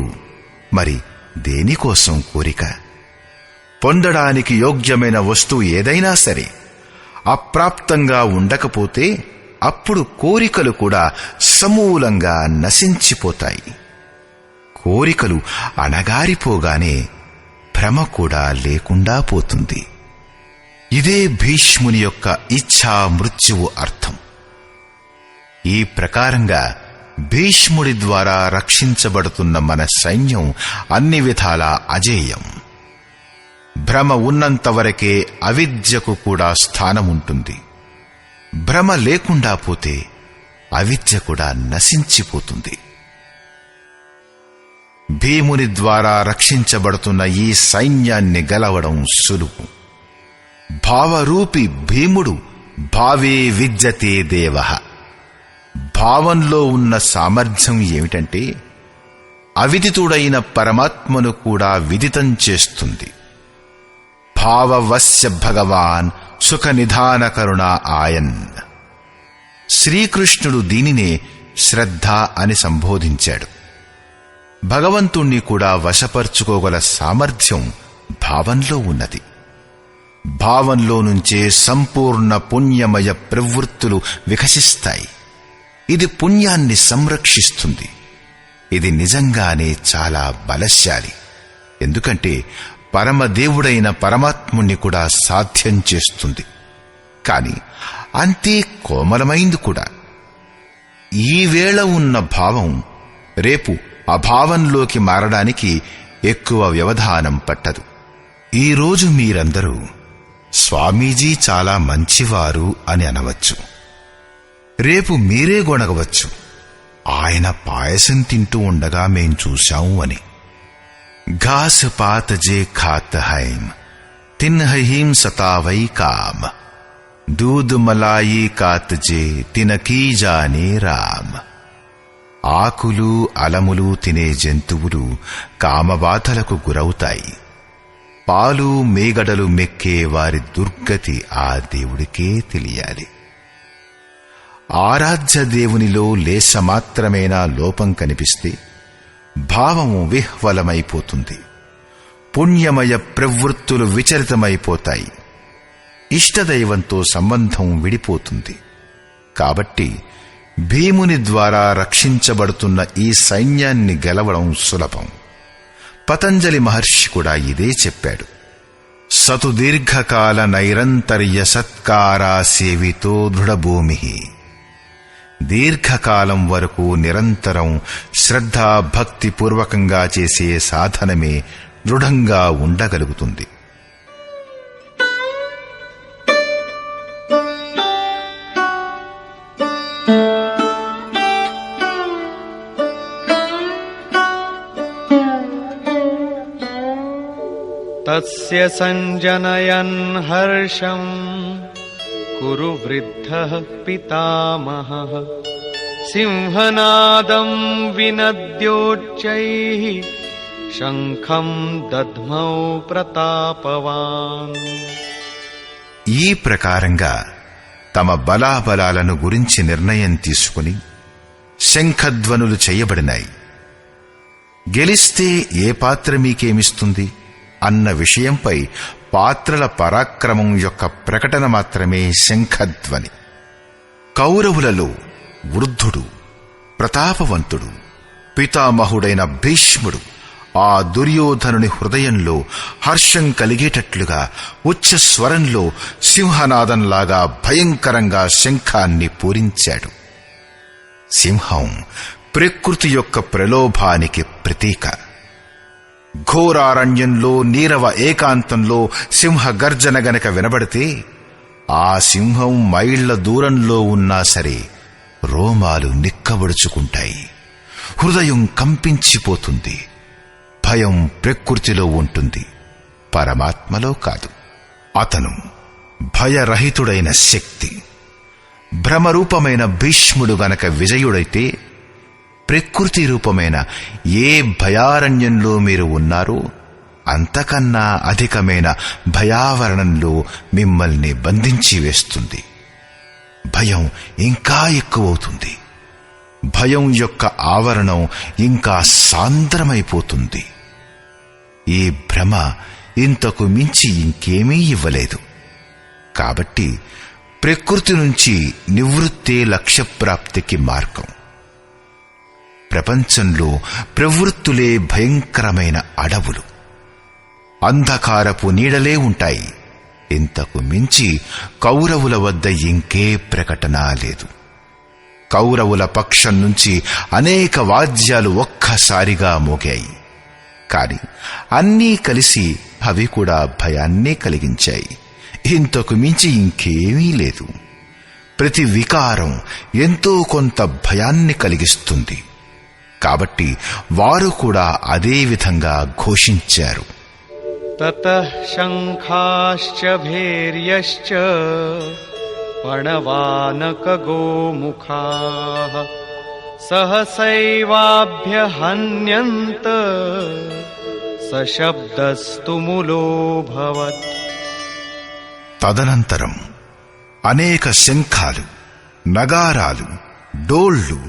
మరి దేనికోసం కోరిక? పొందడానికి యోగ్యమైన వస్తువు ఏదైనా సరే అప్రాప్తంగా ఉండకపోతే అప్పుడు కోరికలు కూడా సమూలంగా నశించిపోతాయి. కోరికలు అణగారిపోగానే భ్రమ కూడా లేకుండా పోతుంది. ఇదే భీష్ముని యొక్క ఇచ్ఛా మృత్యువు అర్థం. ఈ ప్రకారంగా భీష్ముడి ద్వారా రక్షించబడుతున్న మన సైన్యం అన్ని విధాలా అజేయం. భ్రమ ఉన్నంతవరకే అవిద్యకు కూడా స్థానముంటుంది. భ్రమ లేకుండా పోతే అవిద్య కూడా నశించిపోతుంది. భీముని ద్వారా రక్షించబడుతున్న ఈ సైన్యాన్ని గెలవడం సులువు. భావరూపి భీముడు భావే విద్యతే దేవః. భావంలో ఉన్న సామర్థ్యం ఏమిటంటే అవిదితుడైన పరమాత్మను కూడా విదితం చేస్తుంది. భావవస్య భగవాన్ సుఖ నిధాన కరుణ ఆయన్. శ్రీకృష్ణుడు దీనినే శ్రద్ధ అని సంబోధించాడు. భగవంతుణ్ణి కూడా వశపర్చుకోగల సామర్థ్యం భావంలో ఉన్నది. భావంలో నుంచే సంపూర్ణ పుణ్యమయ ప్రవృత్తులు వికసిస్తాయి. ఇది పుణ్యాన్ని సంరక్షిస్తుంది. ఇది నిజంగానే చాలా బలశాలి. ఎందుకంటే పరమదేవుడైన పరమాత్ముణ్ణి కూడా సాధ్యం చేస్తుంది. కాని అంతే కోమలమైంది కూడా. ఈవేళ ఉన్న భావం రేపు అభావంలోకి మారడానికి ఎక్కువ వ్యవధానం పట్టదు. ఈరోజు మీరందరూ స్వామీజీ చాలా మంచివారు అని అనవచ్చు. రేపు మీరే గొణగవచ్చు, ఆయన పాయసం తింటూ ఉండగా మేం చూశాము అని. घास पात जे खात हैम तिन्हहीम सतावई काम दूध मलाई कात जे तिनकी जाने राम. ఆకులు అలములు తినే జంతువులు కామబాధలకు గురవుతాయి. పాలు మేగడలు మెక్కే వారి దుర్గతి ఆ దేవుడికే తెలియాలి. ఆరాధ్య దేవునిలో లేశమాత్రమేనా లోపం కనిపిస్తే భావము విహ్వలమైపోతుంది. పుణ్యమయ ప్రవృత్తులు విచలితమైపోతాయి. ఇష్టదైవంతో సంబంధం విడిపోతుంది. కాబట్టి భీముని ద్వారా రక్షించబడుతున్న ఈ సైన్యాన్ని గెలవడం సులభం. పతంజలి మహర్షి కూడా ఇదే చెప్పాడు. సతు దీర్ఘకాల నైరంతర్య సత్కారా సేవితో దృఢభూమి. దీర్ఘకాలం వరకు నిరంతరం శ్రద్ధాభక్తి పూర్వకంగా చేసే సాధనమే దృఢంగా ఉండగలుగుతుంది. తస్య సంజనయన్ హర్షం కురు వృద్ధః పితామహః సింహనాదం వినద్యోచ్చైః శంఖం దద్మౌ ప్రతాపవాన్. ఈ ప్రకారంగా తమ బలాబలాలను గురించి నిర్ణయం తీసుకుని శంఖధ్వనులు చేయబడినాయి. గెలిస్తే ఏ పాత్ర మీకేమిస్తుంది అన్న విషయంపై పాత్రల పరాక్రమం యొక్క ప్రకటన మాత్రమే శంఖధ్వని. కౌరవులలో వృద్ధుడు, ప్రతాపవంతుడు, పితామహుడైన భీష్ముడు ఆ దుర్యోధనుని హృదయంలో హర్షం కలిగేటట్లుగా ఉచ్చ స్వరంలో సింహనాదంలాగా భయంకరంగా శంఖాన్ని పూరించాడు. సింహం ప్రకృతి యొక్క ప్రలోభానికి ప్రతీక. ఘోరారణ్యంలో నీరవ ఏకాంతంలో సింహ గర్జన గనక వినబడితే ఆ సింహం మైళ్ల దూరంలో ఉన్నా సరే రోమాలు నిక్కబడుచుకుంటాయి, హృదయం కంపించిపోతుంది. భయం ప్రకృతిలో ఉంటుంది, పరమాత్మలో కాదు. అతను భయరహితుడైన శక్తి. భ్రమరూపమైన భీష్ముడు గనక విజయుడైతే ప్రకృతి రూపమైన ఏ భయారణ్యంలో మీరు ఉన్నారో అంతకన్నా అధికమైన భయావరణంలో మిమ్మల్ని బంధించి వేస్తుంది. భయం ఇంకా ఎక్కువవుతుంది. భయం యొక్క ఆవరణం ఇంకా సాంద్రమైపోతుంది. ఈ భ్రమ ఇంతకు మించి ఇంకేమీ ఇవ్వలేదు. కాబట్టి ప్రకృతి నుంచి నివృత్తే లక్ష్యప్రాప్తికి మార్గం. ప్రపంచంలో ప్రవృత్తులే భయంకరమైన అడవులు, అంధకారపు నీడలే ఉంటాయి. ఇంతకు మించి కౌరవుల వద్ద ఇంకే ప్రకటన లేదు. కౌరవుల పక్షం నుంచి అనేక వాద్యాలు ఒక్కసారిగా మోగాయి. కాని అన్నీ కలిసి అవి కూడా భయాన్నే కలిగించాయి. ఇంతకు మించి ఇంకేమీ లేదు. ప్రతి వికారం ఎంతో కొంత భయాన్ని కలిగిస్తుంది. కాబట్టి వారు కూడా అదే విధంగా ఘోషించారు. తతః శంఖాశ్చ భేర్యశ్చ పణవానక గోముఖాః సహసైవాభ్యహన్యంత సశబ్దస్తు ములోభవత్. తదనంతరం అనేక శంఖాలు, నగారాలు, డోళ్లు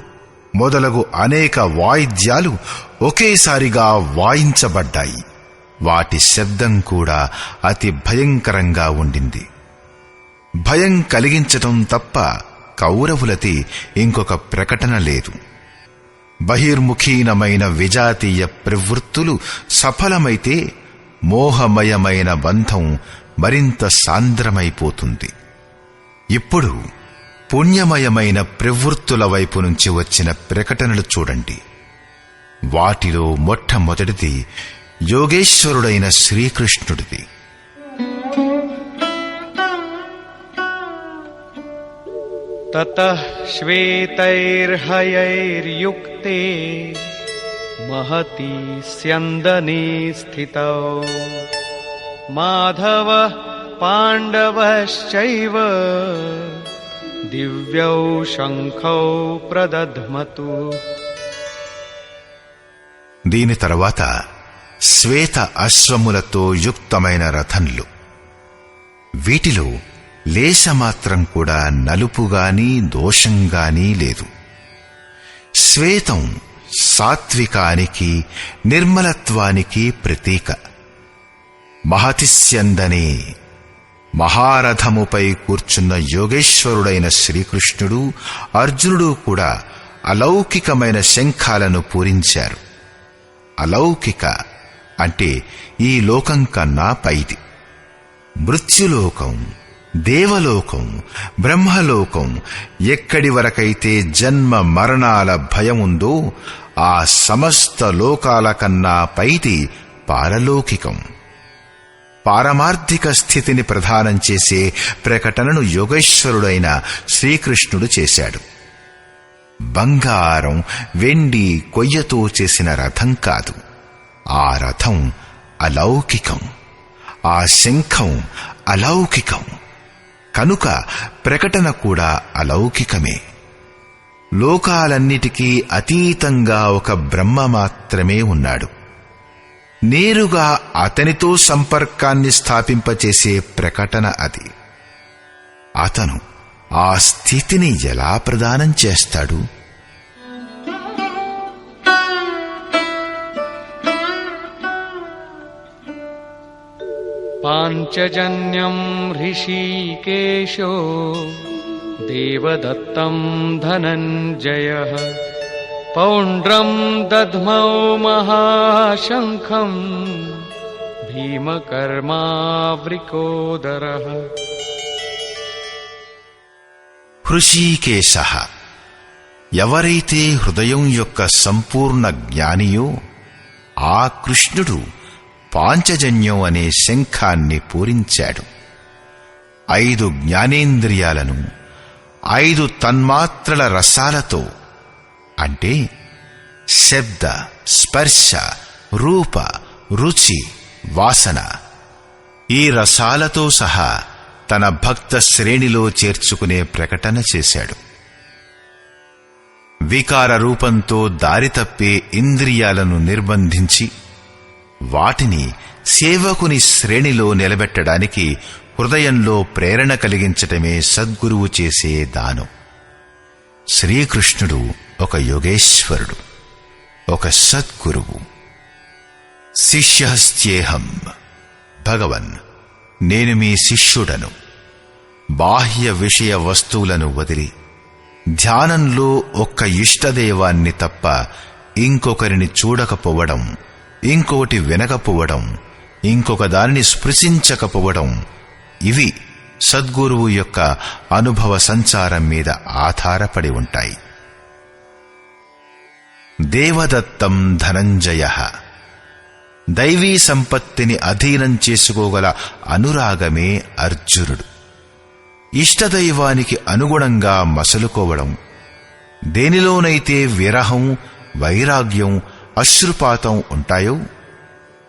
మొదలగు అనేక వాయిద్యాలు ఒకేసారిగా వాయించబడ్డాయి. వాటి శబ్దం కూడా అతి భయంకరంగా ఉండింది. భయం కలిగించటం తప్ప కౌరవులది ఇంకొక ప్రకటన లేదు. బహిర్ముఖీనమైన విజాతీయ ప్రవృత్తులు సఫలమైతే మోహమయమైన బంధం మరింత సాంద్రమైపోతుంది. ఇప్పుడు పుణ్యమయమైన ప్రవృత్తుల వైపు నుంచి వచ్చిన ప్రకటనలు చూడండి. వాటిలో మొట్టమొదటిది యోగేశ్వరుడైన శ్రీకృష్ణుడిది. తతః శ్వేతైర్హయైర్యుక్తే మహతి స్యందనే స్థితౌ మాధవః పాండవశ్చైవ దివ్యౌ శంఖౌ ప్రదధ్మతు. దీని తర్వాత శ్వేత అశ్వములతో యుక్తమైన రథంలు. వీటిలో లేశమాత్రం కూడా నలుపుగాని దోషంగానీ లేదు. శ్వేతం సాత్వికానికి, నిర్మలత్వానికి ప్రతీక. మహతిస్యందనే మహారథముపై కూర్చున్న యోగేశ్వరుడైన శ్రీకృష్ణుడు, అర్జునుడు కూడా అలౌకికమైన శంఖాలను పూరించారు. అలౌకిక అంటే ఈ లోకం కన్నా పైది. మృత్యులోకం, దేవలోకం, బ్రహ్మలోకం ఎక్కడి వరకైతే జన్మ మరణాల భయముందో ఆ సమస్త లోకాల కన్నా పైది పారలౌకికం. పారమార్థిక స్థితిని ప్రదానం చేసే ప్రకటనను యోగేశ్వరుడైన శ్రీకృష్ణుడు చేశాడు. బంగారం, వెండి, కొయ్యతో చేసిన రథం కాదు. ఆ రథం అలౌకికం, ఆ శంఖం అలౌకికం. కనుక ప్రకటన కూడా అలౌకికమే. లోకాలన్నిటికీ అతీతంగా ఒక బ్రహ్మ మాత్రమే ఉన్నాడు. నేరుగా అతనితో సంపర్కాన్ని స్థాపింపచేసే ప్రకటన అది. అతను ఆ స్థితిని ఎలా ప్రదానం చేస్తాడు? పాంచజన్యం హృషీకేశో దేవదత్తం ధనంజయః పౌండ్రం దధ్మౌ మహాశంఖం భీమకర్మావృకోదరః. హృషీకేశ, ఎవరైతే హృదయం యొక్క సంపూర్ణ జ్ఞానియో ఆ కృష్ణుడు పాంచజన్యం అనే శంఖాన్ని పూరించాడు. 5 జ్ఞానేంద్రియాలను 5 తన్మాత్రల రసాలతో, అంటే శబ్ద, స్పర్శ, రూప, రుచి, వాసన, ఈ రసాలతో సహా తన భక్త శ్రేణిలో చేర్చుకునే ప్రకటన చేశాడు. వికార రూపంతో దారి తప్పే ఇంద్రియాలను నిర్బంధించి వాటిని సేవకుని శ్రేణిలో నిలబెట్టడానికి హృదయంలో ప్రేరణ కలిగించటమే సద్గురువు చేసే దానం. శ్రీకృష్ణుడు ఒక యోగేశ్వరుడు, ఒక సద్గురువు. శిష్యశ్చేహం, భగవన్, నేను మీ శిష్యుడను. బాహ్య విషయ వస్తువులను వదిలి ధ్యానంలో ఒక్క ఇష్టదైవాన్ని తప్ప ఇంకొకరిని చూడకపోవడం, ఇంకొకటి వినకపోవడం, ఇంకొక దానిని స్పృశించకపోవడం, ఇవి సద్గురువు యొక్క అనుభవ సంచారం మీద ఆధారపడి ఉంటాయి. దేవదత్తం ధనంజయ, దైవీ సంపత్తిని అధీనం చేసుకోగల అనురాగమే అర్జునుడు. ఇష్టదైవానికి అనుగుణంగా మసలుకోవడం, దేనిలోనైతే విరహం, వైరాగ్యం, అశ్రుపాతం ఉంటాయో,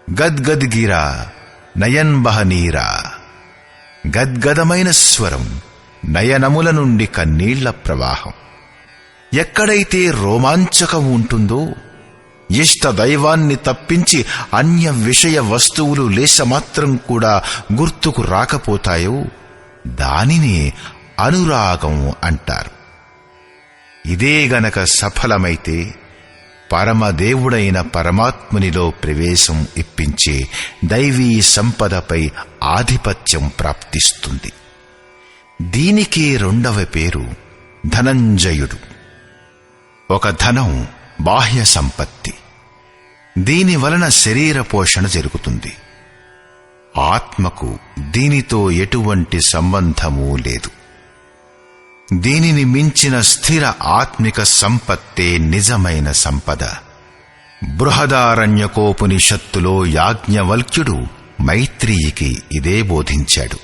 గద్గద్గిరా నయన్బహనీరా, గద్గదమైన స్వరం, నయనముల నుండి కన్నీళ్ల ప్రవాహం. ఎక్కడైతే రోమాంచకం ఉంటుందో, ఇష్టదైవాన్ని తప్పించి అన్య విషయ వస్తువులు లేశమాత్రం కూడా గుర్తుకు రాకపోతాయో దానిని అనురాగం అంటారు. ఇదే గనక సఫలమైతే పరమదేవుడైన పరమాత్మునిలో ప్రవేశం ఇప్పించే దైవీ సంపదపై ఆధిపత్యం ప్రాప్తిస్తుంది. దీనికే 2వ పేరు ధనంజయుడు. ఒక ధనం బాహ్య సంపత్తి. దీని వలన శరీర పోషణ జరుగుతుంది. ఆత్మకు దీనితో ఎటువంటి సంబంధమూ లేదు. దీనిని మించిన స్థిర ఆత్మిక సంపత్తే నిజమైన సంపద. బృహదారణ్యకోపనిషత్తులో యాజ్ఞవల్క్యుడు మైత్రీయికి ఇదే బోధించాడు.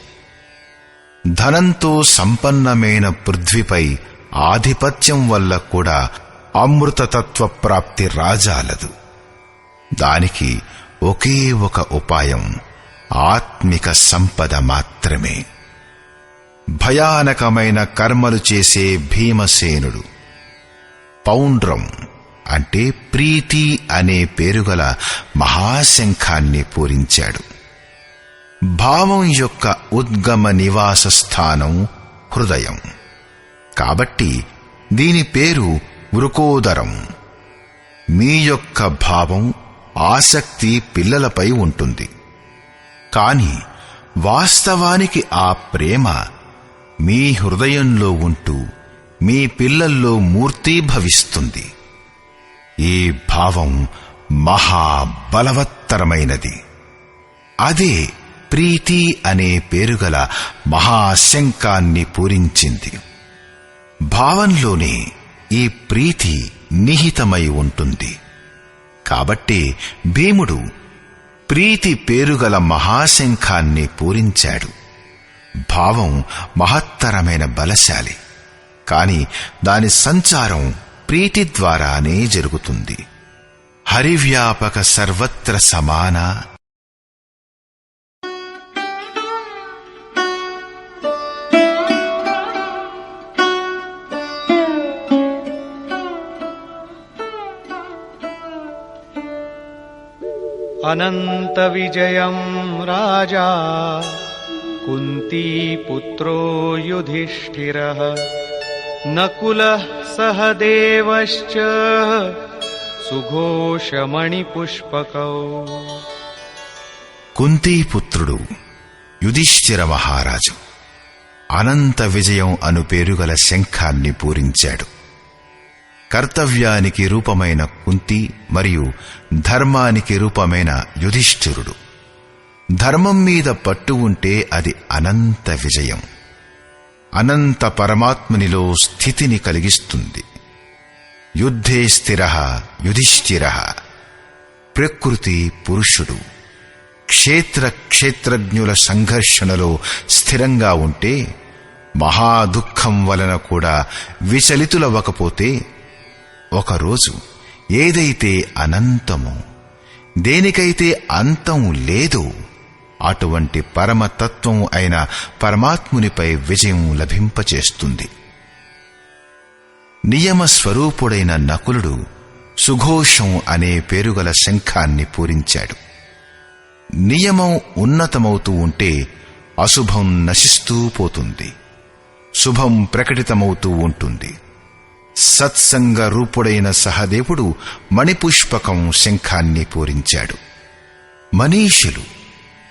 ధనంతో సంపన్నమైన పృథ్వీపై ఆధిపత్యం వల్ల కూడా అమృతతత్వ ప్రాప్తి రాజాలదు. దానికి ఒకే ఒక ఉపాయం, ఆత్మిక సంపద మాత్రమే. భయానకమైన కర్మలు చేసే భీమసేనుడు పౌండ్రం అంటే ప్రీతి అనే పేరుగల మహాశంఖాన్ని పూరించాడు. భావం యొక్క ఉద్గమ నివాస స్థానం హృదయం. కాబట్టి దీని పేరు వృకోదరం. మీ యొక్క భావం, ఆసక్తి పిల్లలపై ఉంటుంది. కాని వాస్తవానికి ఆ ప్రేమ మీ హృదయంలో ఉంటూ మీ పిల్లల్లో మూర్తీభవిస్తుంది. ఈ భావం మహాబలవత్తరమైనది. అదే ప్రీతి అనే పేరుగల మహాశంఖాన్ని పూరించింది. భావంలోనే ఈ ప్రీతి నిహితమై ఉంటుంది. కాబట్టి భీముడు ప్రీతి పేరుగల మహాశంఖాన్ని పూరించాడు. భావం మహత్తరమైన బలశాలి. కాని దాని సంచారం ప్రీతి ద్వారానే జరుగుతుంది. హరివ్యాపక సర్వత్ర సమాన. అనంత విజయం రాజా కుంతీపుత్రో యుధిష్ఠిరః నకులః సహదేవశ్చ సుఘోషమణిపుష్పకౌ. కుంతీపుత్రుడు యుధిష్ఠిర మహారాజు అనంత విజయం అను పేరుగల శంఖాన్ని పూరించాడు. కర్తవ్యానికి రూపమైన కుంతి మరియు ధర్మానికి రూపమైన యుధిష్ఠిరుడు. ధర్మం మీద పట్టు ఉంటే అది అనంత విజయం, అనంత పరమాత్మునిలో స్థితిని కలిగిస్తుంది. యుద్ధే స్థిరః యుధిష్ఠిరః. ప్రకృతి పురుషుడు క్షేత్రజ్ఞుల సంఘర్షణలో స్థిరంగా ఉంటే, మహాదుఃఖం వలన కూడా విచలితులవ్వకపోతే, ఒకరోజు ఏదైతే అనంతమో, దేనికైతే అంతం లేదో అటువంటి పరమతత్వం అయిన పరమాత్మునిపై విజయం లభింపచేస్తుంది. నియమ స్వరూపుడైన నకులుడు సుఘోషం అనే పేరుగల శంఖాన్ని పూరించాడు. నియమం ఉన్నతమవుతూ ఉంటే అశుభం నశిస్తూ పోతుంది, శుభం ప్రకటితమవుతూ ఉంటుంది. సత్సంగ రూపుడైన సహదేవుడు మణిపుష్పకం శంఖాన్ని పూరించాడు. మనీషులు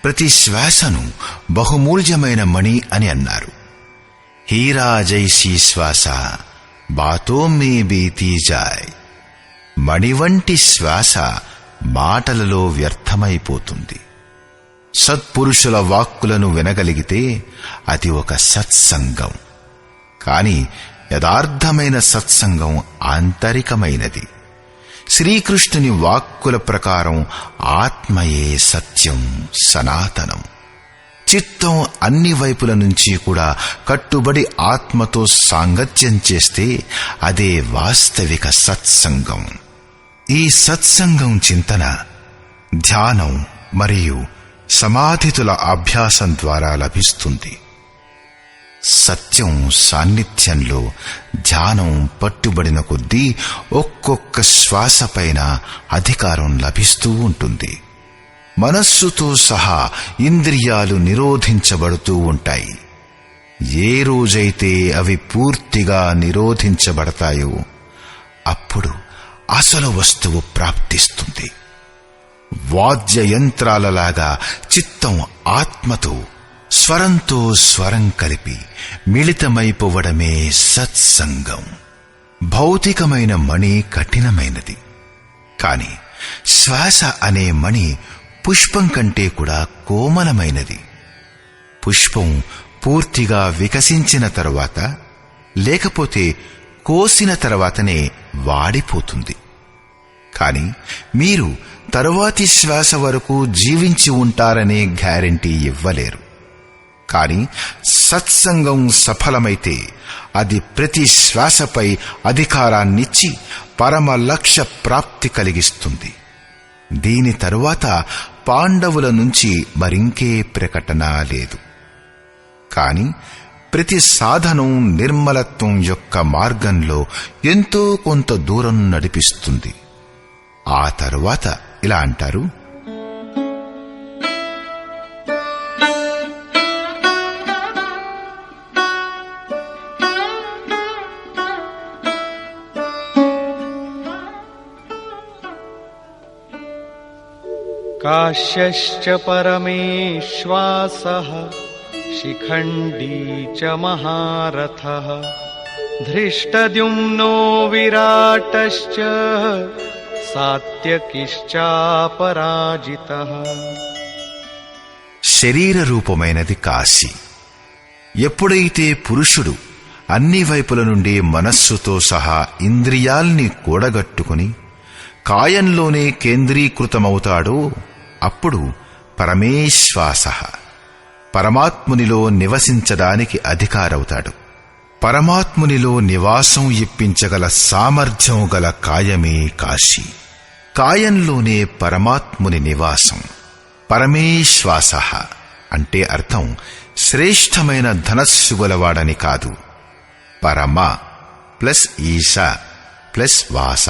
ప్రతి శ్వాసను బహుమూల్యమైన మణి అని అన్నారు. హీరా జైసీ శ్వాస బాతో మే బీతీ జాయ్. మణి వంటి శ్వాస మాటలలో వ్యర్థమైపోతుంది. సత్పురుషుల వాక్కులను వినగలిగితే అది ఒక సత్సంగం. కాని యథార్థమైన సత్సంగం ఆంతరికమైనది. శ్రీకృష్ణుని వాక్కుల ప్రకారం ఆత్మయే సత్యం, సనాతనం. చిత్తం అన్ని వైపుల నుంచి కూడా కట్టుబడి ఆత్మతో సాంగత్యం చేస్తే అదే వాస్తవిక సత్సంగం. ఈ సత్సంగం చింతన, ధ్యానం మరియు సమాధితుల అభ్యాసం ద్వారా లభిస్తుంది. సత్యం సాన్నిధ్యంలో ధ్యానం పట్టుబడిన కొద్దీ ఒక్కొక్క శ్వాసపైన అధికారం లభిస్తూ ఉంటుంది. మనస్సుతో సహా ఇంద్రియాలు నిరోధించబడుతూ ఉంటాయి. ఏ రోజైతే అవి పూర్తిగా నిరోధించబడతాయో అప్పుడు అసలు వస్తువు ప్రాప్తిస్తుంది. వాద్య యంత్రాలలాగా చిత్తం ఆత్మతో, స్వరంతో స్వరం కలిపి మిళితమైపోవడమే సత్సంగం. భౌతికమైన మణి కఠినమైనది, కాని శ్వాస అనే మణి పుష్పం కంటే కూడా కోమలమైనది. పుష్పం పూర్తిగా వికసించిన తరువాత, లేకపోతే కోసిన తర్వాతనే వాడిపోతుంది. కాని మీరు తరువాతి శ్వాస వరకు జీవించి ఉంటారనే గ్యారెంటీ ఇవ్వలేరు. కాని సత్సంగం సఫలమైతే అది ప్రతి శ్వాసపై అధికారాన్నిచ్చి పరమ లక్ష్య ప్రాప్తి కలిగిస్తుంది. దీని తరువాత పాండవుల నుంచి మరింకే ప్రకటన లేదు. కాని ప్రతి సాధనం నిర్మలత్వం యొక్క మార్గంలో ఎంతో కొంత దూరం నడిపిస్తుంది. ఆ తరువాత ఇలా అంటారు: काश्यश्च परमेश्वासः शिखण्डी च महारथः धृष्टद्युम्नो विराटश्च सात्यकिश्चापराजितः. శరీర రూపమైనది కాశీ. ఎప్పుడైతే పురుషుడు అన్ని వైపుల నుండి మనస్సుతో సహా ఇంద్రియాల్ని కూడగట్టుకుని కాయంలోనే కేంద్రీకృతమవుతాడో అప్పుడు పరమేశ్వాస, పరమాత్మునిలో నివసించడానికి అధికారవుతాడు. పరమాత్మునిలో నివాసం ఇప్పించగల సామర్థ్యం గల కాయమే కాశీ. కాయంలోనే పరమాత్ముని నివాసం. పరమేశ్వాస అంటే అర్థం శ్రేష్టమైన ధనస్సు గలవాడని కాదు. పరమ ప్లస్ ఈశ ప్లస్ వాస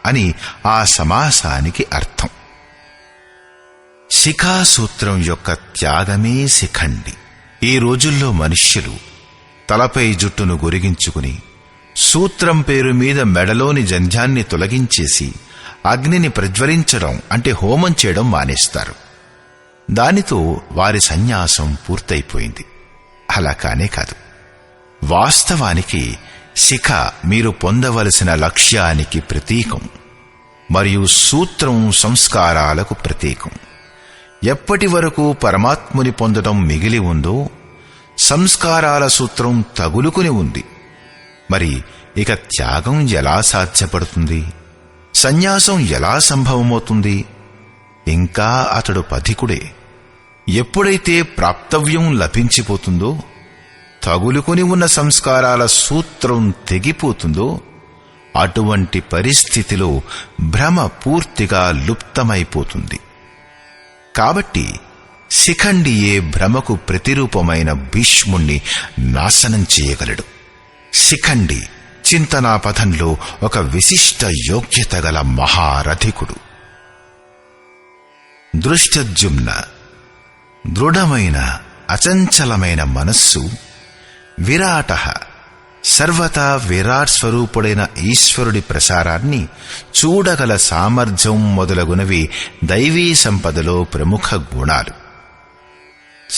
అని ఆ సమాసానికి అర్థం. శిఖాసూత్రం యొక్క త్యాగమే శిఖండి. ఈ రోజుల్లో మనుష్యులు తలపై జుట్టును గొరిగించుకుని సూత్రం పేరు మీద మెడలోని జంధ్యాన్ని తొలగించేసి అగ్నిని ప్రజ్వలించడం అంటే హోమం చేయడం మానేస్తారు. దానితో వారి సన్యాసం పూర్తయిపోయింది. అలా కానే కాదు. వాస్తవానికి శిఖ మీరు పొందవలసిన లక్ష్యానికి ప్రతీకం మరియు సూత్రం సంస్కారాలకు ప్రతీకం. ఎప్పటి వరకు పరమాత్ముని పొందడం మిగిలి ఉందో సంస్కారాల సూత్రం తగులుకుని ఉంది. మరి ఇక త్యాగం ఎలా సాధ్యపడుతుంది? సన్యాసం ఎలా సంభవమవుతుంది? ఇంకా అతడు పథికుడే. ఎప్పుడైతే ప్రాప్తవ్యం లభించిపోతుందో, తగులుకొని ఉన్న సంస్కారాల సూత్రం తెగిపోతుందో, అటువంటి పరిస్థితిలో భ్రమ పూర్తిగా లుప్తమైపోతుంది. కాబట్టి శిఖండియే భ్రమకు ప్రతిరూపమైన భీష్ముణ్ణి నాశనం చేయగలడు. శిఖండి చింతనాపథంలో ఒక విశిష్ట యోగ్యత గల మహారథికుడు. దృష్టద్యుమ్న దృఢమైన అచంచలమైన మనస్సు, విరాట సర్వతా విరాట్ స్వరూపుడైన ఈశ్వరుడి ప్రసారాన్ని చూడగల సామర్థ్యం మొదలగునవి దైవీ సంపదలో ప్రముఖ గుణాలు.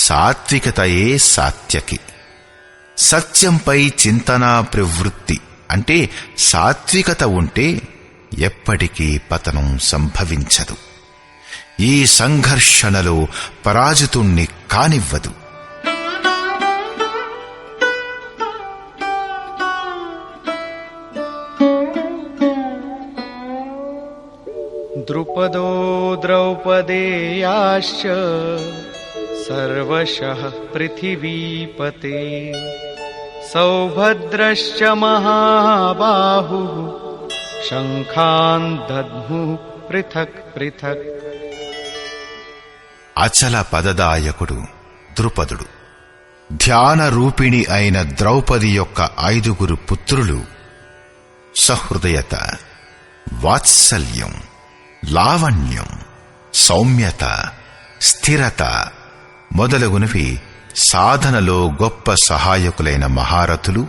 సాత్వికతయే సాత్యకి. సత్యంపై చింతనా ప్రవృత్తి అంటే సాత్వికత ఉంటే ఎప్పటికీ పతనం సంభవించదు. ఈ సంఘర్షణలో పరాజితుణ్ణి కానివ్వదు. ద్రుపదో ద్రౌపదేయాశ్చ సర్వశః పృథివీపతే సౌభద్రశ్చ మహాబాహుః శంఖాన్ దద్ముః పృథక్ పృథక్. అచల పదదాయకుడు ద్రుపదుడు, ధ్యాన రూపిణి అయిన ద్రౌపది యొక్క 5 పుత్రులు సహృదయత, వాత్సల్యం, లావణ్యం, సౌమ్యత, స్థిరత మొదలగునవి సాధనలో గొప్ప సహాయకులైన మహారథులు,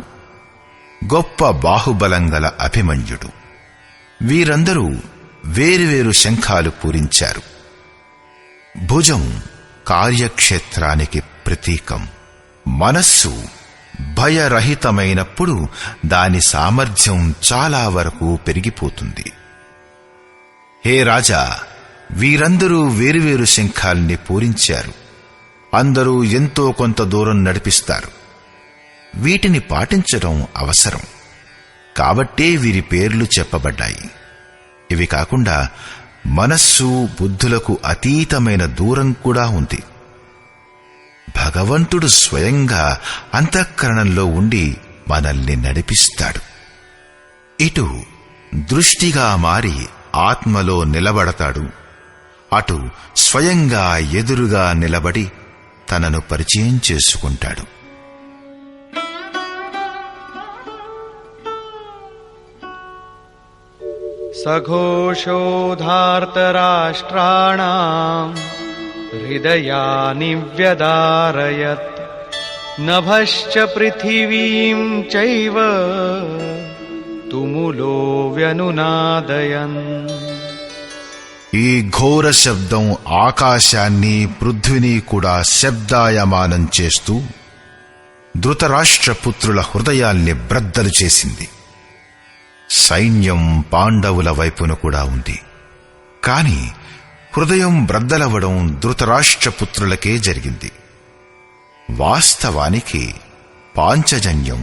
గొప్ప బాహుబలంగల అభిమన్యుడు. వీరందరూ వేరువేరు శంఖాలు పూరించారు. భుజం కార్యక్షేత్రానికి ప్రతీకం. మనస్సు భయరహితమైనప్పుడు దాని సామర్థ్యం చాలా వరకు పెరిగిపోతుంది. హే రాజా, వీరందరూ వేరువేరు శంఖాల్ని పూరించారు. అందరూ ఎంతో కొంత దూరం నడిపిస్తారు. వీటిని పాటించడం అవసరం. కాబట్టే వీరి పేర్లు చెప్పబడ్డాయి. ఇవి కాకుండా మనస్సు బుద్ధులకు అతీతమైన దూరం కూడా ఉంది. భగవంతుడు స్వయంగా అంతఃకరణంలో ఉండి మనల్ని నడిపిస్తాడు. ఇటు దృష్టిగా మారి ఆత్మలో నిలబడతాడు, అటు స్వయంగా ఎదురుగా నిలబడి తనను పరిచయం చేసుకుంటాడు. సఘోషోధార్తరాష్ట్రాణాం హృదయాని వ్యదారయత్ నభశ్చ పృథివీం చైవ తుములో వ్యనునాదయన్. ఈ ఘోర శబ్దం ఆకాశాన్ని పృథ్వీని కూడా శబ్దాయమానం చేస్తూ ధృతరాష్ట్రపుత్రుల హృదయాల్ని బ్రద్దలు చేసింది. సైన్యం పాండవుల వైపున కూడా ఉంది. కాని హృదయం బ్రద్దలవడం ధృతరాష్ట్రపుత్రులకే జరిగింది. వాస్తవానికి పాంచజన్యం,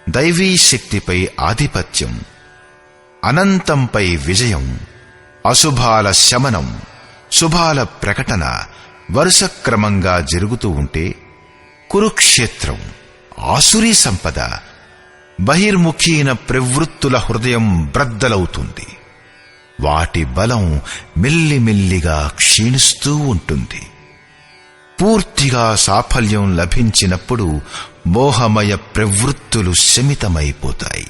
దైవీ శక్తిపై ఆధిపత్యం, అనంతంపై విజయం, అశుభాల శమనం, శుభాల ప్రకటన వరుసక్రమంగా జరుగుతూ ఉంటే కురుక్షేత్రం, ఆసురీ సంపద, బహిర్ముఖీన ప్రవృత్తుల హృదయం బ్రద్దలవుతుంది. వాటి బలం మెల్లిమెల్లిగా క్షీణిస్తూ ఉంటుంది. పూర్తిగా సాఫల్యం లభించినప్పుడు మోహమయ ప్రవృత్తులు శమితమైపోతాయి.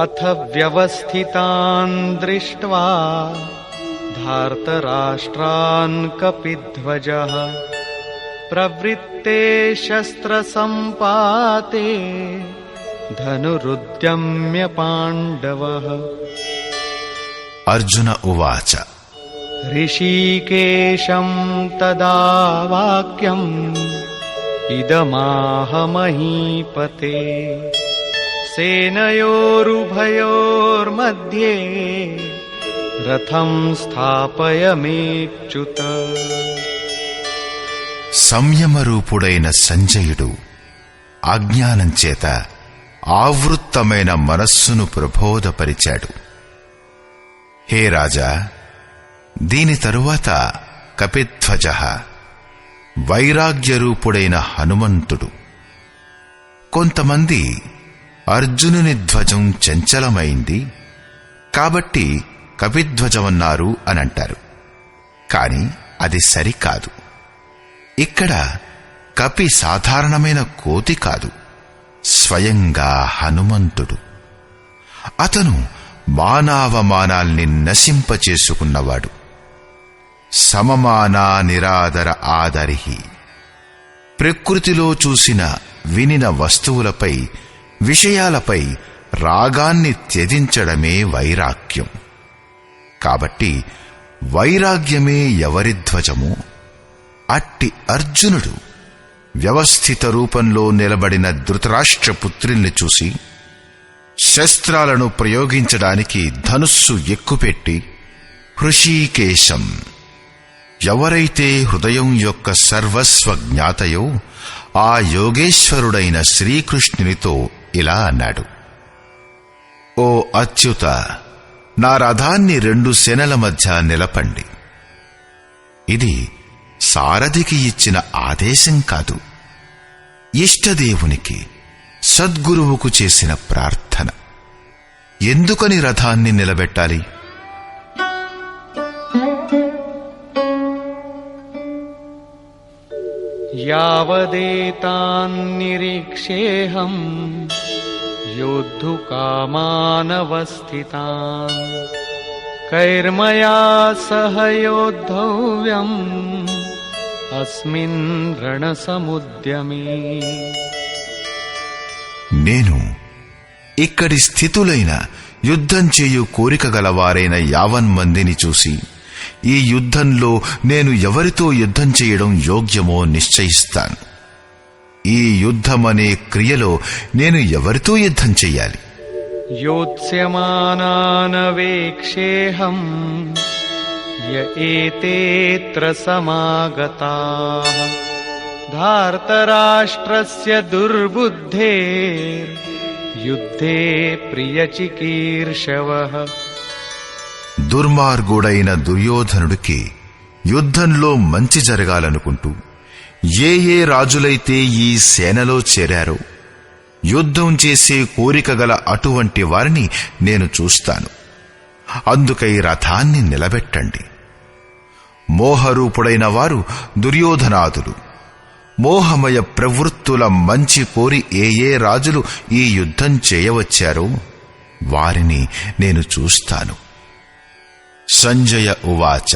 అథ వ్యవస్థితాన్ దృష్ట్వా ధార్తరాష్ట్రాన్ కపిధ్వజః ప్రవృత్తే శస్త్రసంపాతే ధనురుద్యమ్య పాండవః. అర్జున ఉవాచ. ऋषिकेशं तदा वाक्यम् इदमाह महीपते सेनयोरुभयोर्मध्ये रथं స్థాపయమేచ్యుత. సంయమరూపుడైన సంజయుడు అజ్ఞానం చేత ఆవృత్తమైన మనస్సును ప్రబోధపరిచాడు. హే రాజా, దీని తరువాత కపిధ్వజ, వైరాగ్యరూపుడైన హనుమంతుడు, కొంతమంది అర్జునుని ధ్వజం చంచలమైంది కాబట్టి కపిధ్వజమన్నారు అనంటారు. కాని అది సరికాదు. ఇక్కడ కపి సాధారణమైన కోతి కాదు, స్వయంగా హనుమంతుడు. అతను మానావమానాల్ని నశింపచేసుకున్నవాడు. సమమానా నిరాదర ఆదరిహి. ప్రకృతిలో చూసిన వినిన వస్తువులపై, విషయాలపై రాగాన్ని త్యజించడమే వైరాగ్యం. కాబట్టి వైరాగ్యమే ఎవరి ధ్వజమో అట్టి అర్జునుడు వ్యవస్థిత రూపంలో నిలబడిన ధృతరాష్ట్రపుత్రుల్ని చూసి శస్త్రాలను ప్రయోగించడానికి ధనుస్సు ఎక్కుపెట్టి, హృషీకేశం, ఎవరైతే హృదయం యొక్క సర్వస్వ జ్ఞాతయో ఆ యోగేశ్వరుడైన శ్రీకృష్ణునితో ఇలా అన్నాడు: ఓ అచ్యుత, నా రథాన్ని 2 సేనల మధ్య నిలపండి. ఇది సారథికి ఇచ్చిన ఆదేశం కాదు, ఇష్టదేవునికి, సద్గురువుకు చేసిన ప్రార్థన. ఎందుకని రథాన్ని నిలబెట్టాలి? యావదేతాన్నిరీక్షేహం యోద్ధుకామానవస్థితాన్ కైర్మయా సహ యోద్ధవ్యం అస్మిన్ రణసముద్యమే. నేను ఇక్కడి స్థితులైన యుద్ధం చేయు కోరిక గలవారైన 50 మందిని చూసి, ఈ యుద్ధంలో నేను ఎవరితో యుద్ధం చేయడం యోగ్యమో నిశ్చయిస్తాను. ఈ యుద్ధమనే క్రియలో నేను ఎవరితో యుద్ధం చెయ్యాలి? యోత్స్యమానానవేక్షేహం య ఏతేత్ర సమాగతాః ధార్తరాష్ట్రస్య దుర్బుద్ధేర్ యుద్ధే ప్రియచికీర్షవః. దుర్మార్గుడైన దుర్యోధనుడికి యుద్ధంలో మంచి జరగాలనుకుంటూ ఏ రాజులైతే ఈ సేనలో చేరారో యుద్ధం చేసే కోరిక గల అటువంటి వారిని నేను చూస్తాను. అందుకై రథాన్ని నిలబెట్టండి. మోహరూపుడైన వారు దుర్యోధనాదులు. మోహమయ ప్రవృత్తుల మంచి కోరి ఏ రాజులు ఈ యుద్ధం చేయవచ్చారో వారిని నేను చూస్తాను. సంజయ ఉవాచ.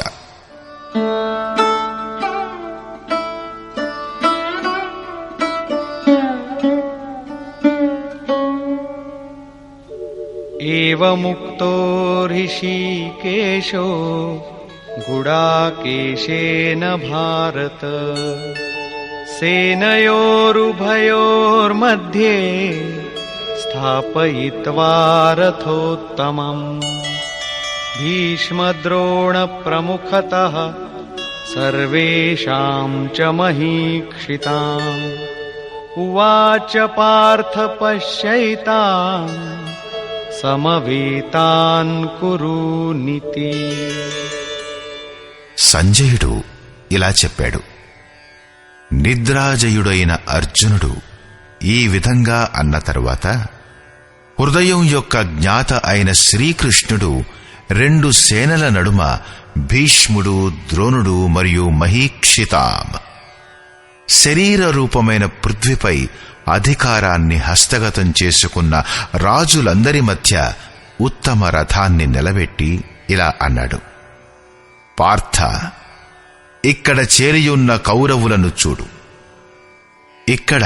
ఏవముక్తో ఋషికేశో గుడాకేశేన భారత సేనయోరుభయోర్मध्ये స్థాపయిత్వా రథోత్తమం భీష్మద్రోణ ప్రముఖతః సర్వేషాం చ మహీక్షితాం ఉవాచ పార్థ పశ్యైతాన్ సమవేతాన్ కురూనితి. సంజయుడు ఇలా చెప్పాడు: నిద్రాజయుడైన అర్జునుడు ఈ విధంగా అన్న తరువాత హృదయం యొక్క జ్ఞాత అయిన శ్రీకృష్ణుడు 2 సేనల నడుమ భీష్ముడు, ద్రోణుడు మరియు మహీక్షితాం శరీర రూపమైన పృథ్వీపై అధికారాన్ని హస్తగతం చేసుకున్న రాజులందరి మధ్య ఉత్తమ రథాన్ని నిలబెట్టి ఇలా అన్నాడు: పార్థ, ఇక్కడ చేరియున్న కౌరవులను చూడు. ఇక్కడ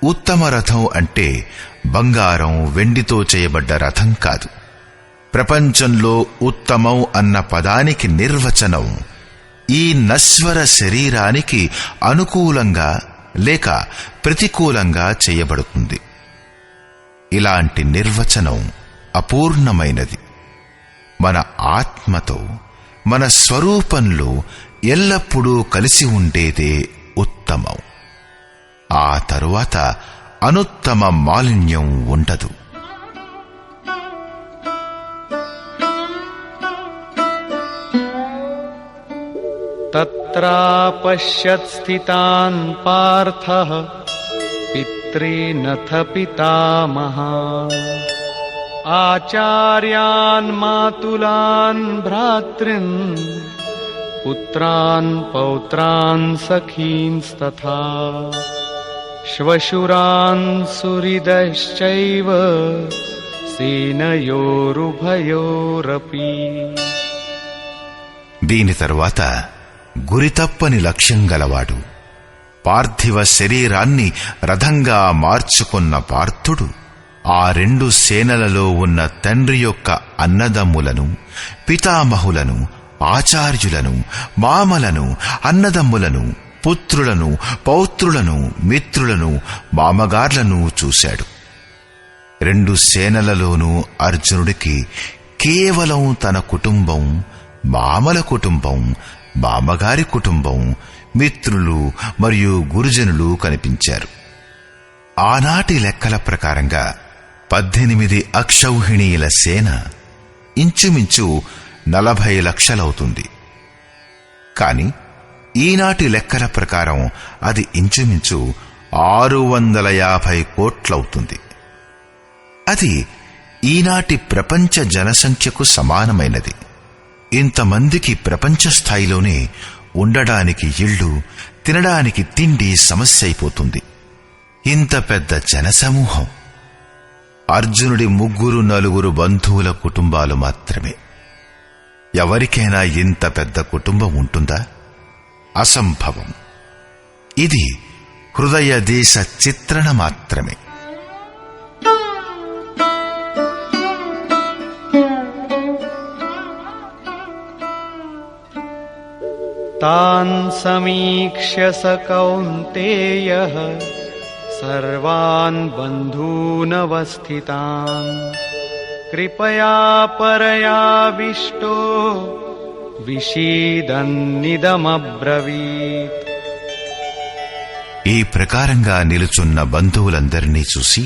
ఉత్తమ రథం అంటే బంగారం, వెండితో చేయబడ్డ రథం కాదు. ప్రపంచంలో ఉత్తమం అన్న పదానికి నిర్వచనం ఈ నశ్వర శరీరానికి అనుకూలంగా లేక ప్రతికూలంగా చేయబడుతుంది. ఇలాంటి నిర్వచనం అపూర్ణమైనది. మన ఆత్మతో, మన స్వరూపంలో ఎల్లప్పుడూ కలిసి ఉండేదే ఉత్తమం. ఆ తరువాత అనుత్తమ మాలిన్యం ఉండదు. తత్రాపశ్యత్ స్థితాన్ పార్థః పితॄనథ పితామహాన్ ఆచార్యాన్ మాతులాన్ భ్రాతృన్ పుత్రాన్ పౌత్రాన్ సఖీంస్తథా శ్వశురాన్ సుహృదశ్చైవ సేనయోరుభయోరపి. దీని తరువాత గురితప్పని లక్ష్యం గలవాడు, పార్థివ శరీరాన్ని రథంగా మార్చుకున్న పార్థుడు ఆ రెండు సేనలలో ఉన్న తండ్రి యొక్క అన్నదమ్ములను, పితామహులను, ఆచార్యులను, మామలను, అన్నదమ్ములను, పుత్రులను, పౌత్రులను, మిత్రులను, మామగార్లను చూశాడు. రెండు సేనలలోనూ అర్జునుడికి కేవలం తన కుటుంబం, మామల కుటుంబం, మామగారి కుటుంబం, మిత్రులు మరియు గురుజనులు కనిపించారు. ఆనాటి లెక్కల ప్రకారంగా 18 అక్షౌహిణీల సేన ఇంచుమించు 40 లక్షలవుతుంది. కాని ఈనాటి లెక్కల ప్రకారం అది ఇంచుమించు 650 కోట్లవుతుంది. అది ఈనాటి ప్రపంచ జనసంఖ్యకు సమానమైనది. ఇంతమందికి ప్రపంచ స్థాయిలోనే ఉండడానికి ఇళ్ళు, తినడానికి తిండి సమస్య అయిపోతుంది. ఇంత పెద్ద జనసమూహం అర్జునుడి 3-4 బంధువుల కుటుంబాలు మాత్రమే. ఎవరికైనా ఇంత పెద్ద కుటుంబం ఉంటుందా? అసంభవం. ఇది హృదయ దేశ చిత్రణ మాత్రమే. తాన్ సమీక్ష్య స కౌంతేయః సర్వాన్ బంధూనవస్థితాన్ కృపయా పరయావిష్టో విషీదన్నిదమబ్రవీత్. ఈ ప్రకారంగా నిలుచున్న బంధువులందరినీ చూసి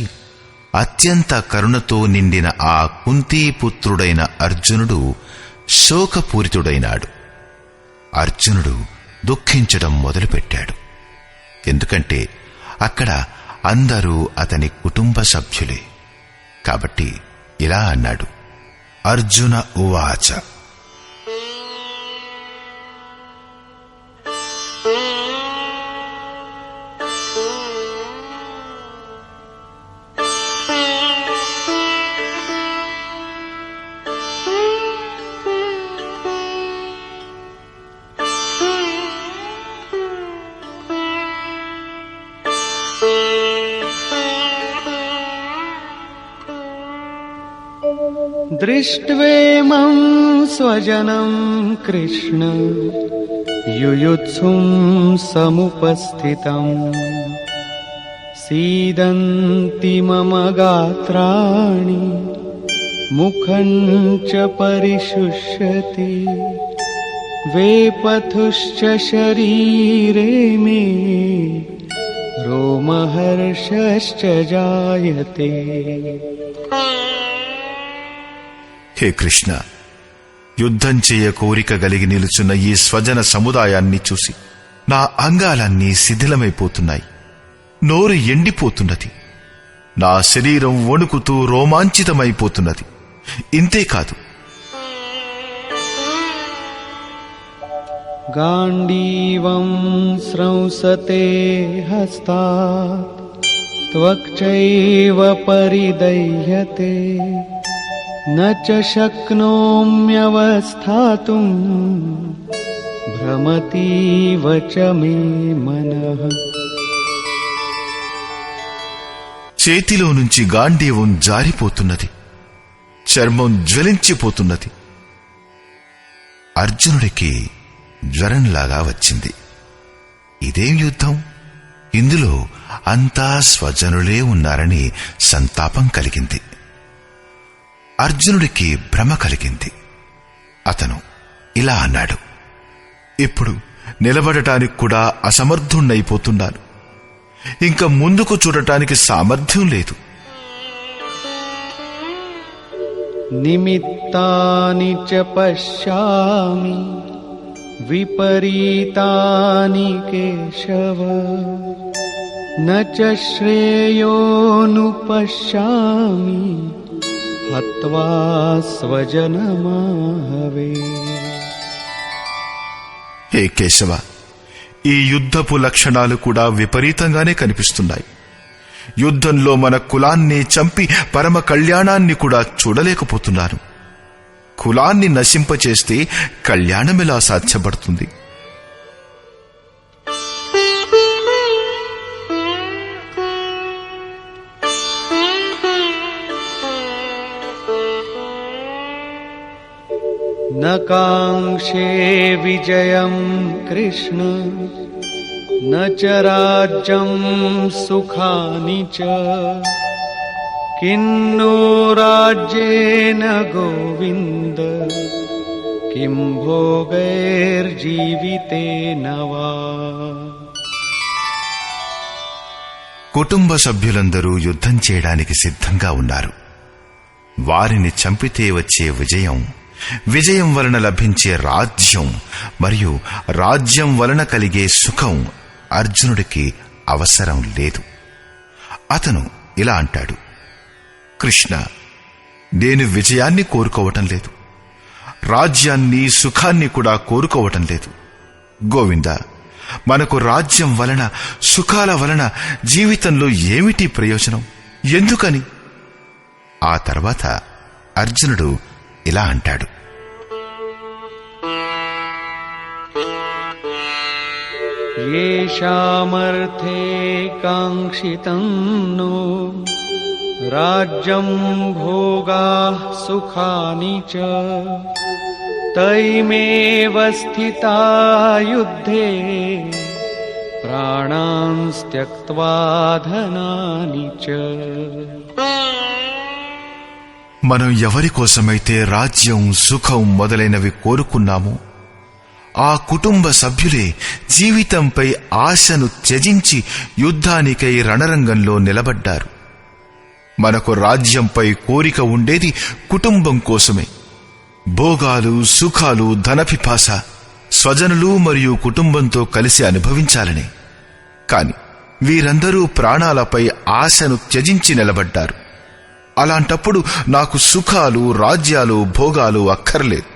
అత్యంత కరుణతో నిండిన ఆ కుంతీపుత్రుడైన అర్జునుడు శోకపూరితుడైనాడు. అర్జునుడు దుఃఖించడం మొదలుపెట్టాడు. ఎందుకంటే అక్కడ అందరూ అతని కుటుంబ సభ్యులే. కాబట్టి ఇలా అన్నాడు. అర్జున ఉవాచ. దృష్ట్వేమం స్వజనం కృష్ణ యుయుత్సుం సముపస్థితం సీదంతి మమ గాత్రాణి ముఖం చ పరిశుష్యతి వేపథుశ్చ శరీరే మే రోమహర్షశ్చ జాయతే. హే కృష్ణ, యుద్ధం చేయ కోరిక కలిగి నిలుచున్న ఈ స్వజన సముదాయాన్ని చూసి నా అంగాలన్నీ శిథిలమైపోతున్నాయి. నోరు ఎండిపోతున్నది. నా శరీరం వణుకుతూ రోమాంచితమైపోతున్నది. ఇంతేకాదు, గాండీవం స్రౌసతే హస్తాత్ త్వక్చైవ పరిదహ్యతే న చ శక్నోమ్యవస్థాతుం భ్రమతీవ చ మే మనః. చేతిలో నుంచి గాంధీవం జారిపోతున్నది. చర్మం జ్వలించిపోతున్నది. అర్జునుడికి జ్వరంలాగా వచ్చింది. ఇదేం యుద్ధం? ఇందులో అంతా స్వజనులే ఉన్నారని సంతాపం కలిగింది. అర్జునుడికి భ్రమ కలిగింది. అతను ఇలా అన్నాడు, ఇప్పుడు నిలబడటానికి కూడా అసమర్థుణ్ణైపోతున్నాను. ఇంకా ముందుకు చూడటానికి సామర్థ్యం లేదు. నిమిత్తాని చ పశ్యామి విపరీతాని కేశవ న చ శ్రేయోను పశ్యామి హత్వా స్వజనమాహవే. హే కేశవ, ఈ యుద్ధపు లక్షణాలు కూడా విపరీతంగానే కనిపిస్తున్నాయి. యుద్ధంలో మన కులాన్ని చంపి పరమ కళ్యాణాన్ని కూడా చూడలేకపోతున్నాను. కులాన్ని నశింపచేస్తే కళ్యాణమెలా సాధ్యపడుతుంది? న కాంక్షే విజయం కృష్ణ న చ రాజ్యం సుఖాని చ కిన్నో రాజ్యేన గోవింద కిం భోగైర్జీవితేన వా. కుటుంబ సభ్యులందరూ యుద్ధం చేయడానికి సిద్ధంగా ఉన్నారు. వారిని చంపితే వచ్చే విజయం వలన లభించే రాజ్యం మరియు రాజ్యం వలన కలిగే సుఖం అర్జునుడికి అవసరం లేదు. అతను ఇలా అంటాడు, కృష్ణ, నేను విజయాన్ని కోరుకోవటం లేదు, రాజ్యాన్ని సుఖాన్ని కూడా కోరుకోవటం లేదు. గోవింద, మనకు రాజ్యం వలన సుఖాల వలన జీవితంలో ఏమిటి ప్రయోజనం? ఎందుకని? ఆ తర్వాత అర్జునుడు ఇలా అంటాడు, యేషామర్థే కాంక్షితం నో రాజ్యం భోగాః సుఖాని చ తైమేవ స్థితా యుద్ధే ప్రాణాన్ త్యక్త్వా ధనాని చ. మనం ఎవరి కోసమైతే రాజ్యం సుఖం మొదలైనవి కోరుకున్నామో ఆ కుటుంబ సభ్యులే జీవితంపై ఆశను త్యజించి యుద్ధానికై రణరంగంలో నిలబడ్డారు. మనకు రాజ్యంపై కోరిక ఉండేది కుటుంబం కోసమే. భోగాలు, సుఖాలు, ధనపిపాస స్వజనులు మరియు కుటుంబంతో కలిసి అనుభవించాలనే. కాని వీరందరూ ప్రాణాలపై ఆశను త్యజించి నిలబడ్డారు. అలాంటప్పుడు నాకు సుఖాలు, రాజ్యాలు, భోగాలు అక్కర్లేదు.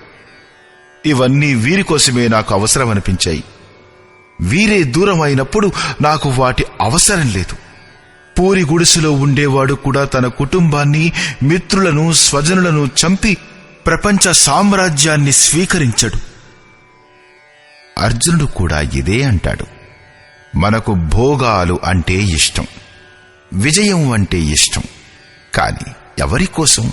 ఇవన్నీ వీరి కోసమే నాకు అవసరమనిపించాయి. వీరే దూరం అయినప్పుడు నాకు వాటి అవసరం లేదు. పూరి గుడిసెలో ఉండేవాడు కూడా తన కుటుంబాన్ని, మిత్రులను, స్వజనులను చంపి ప్రపంచ సామ్రాజ్యాన్ని స్వీకరించడు. అర్జునుడు కూడా ఇదే అంటాడు. మనకు భోగాలు అంటే ఇష్టం, విజయం అంటే ఇష్టం. కాని ఎవరి కోసం?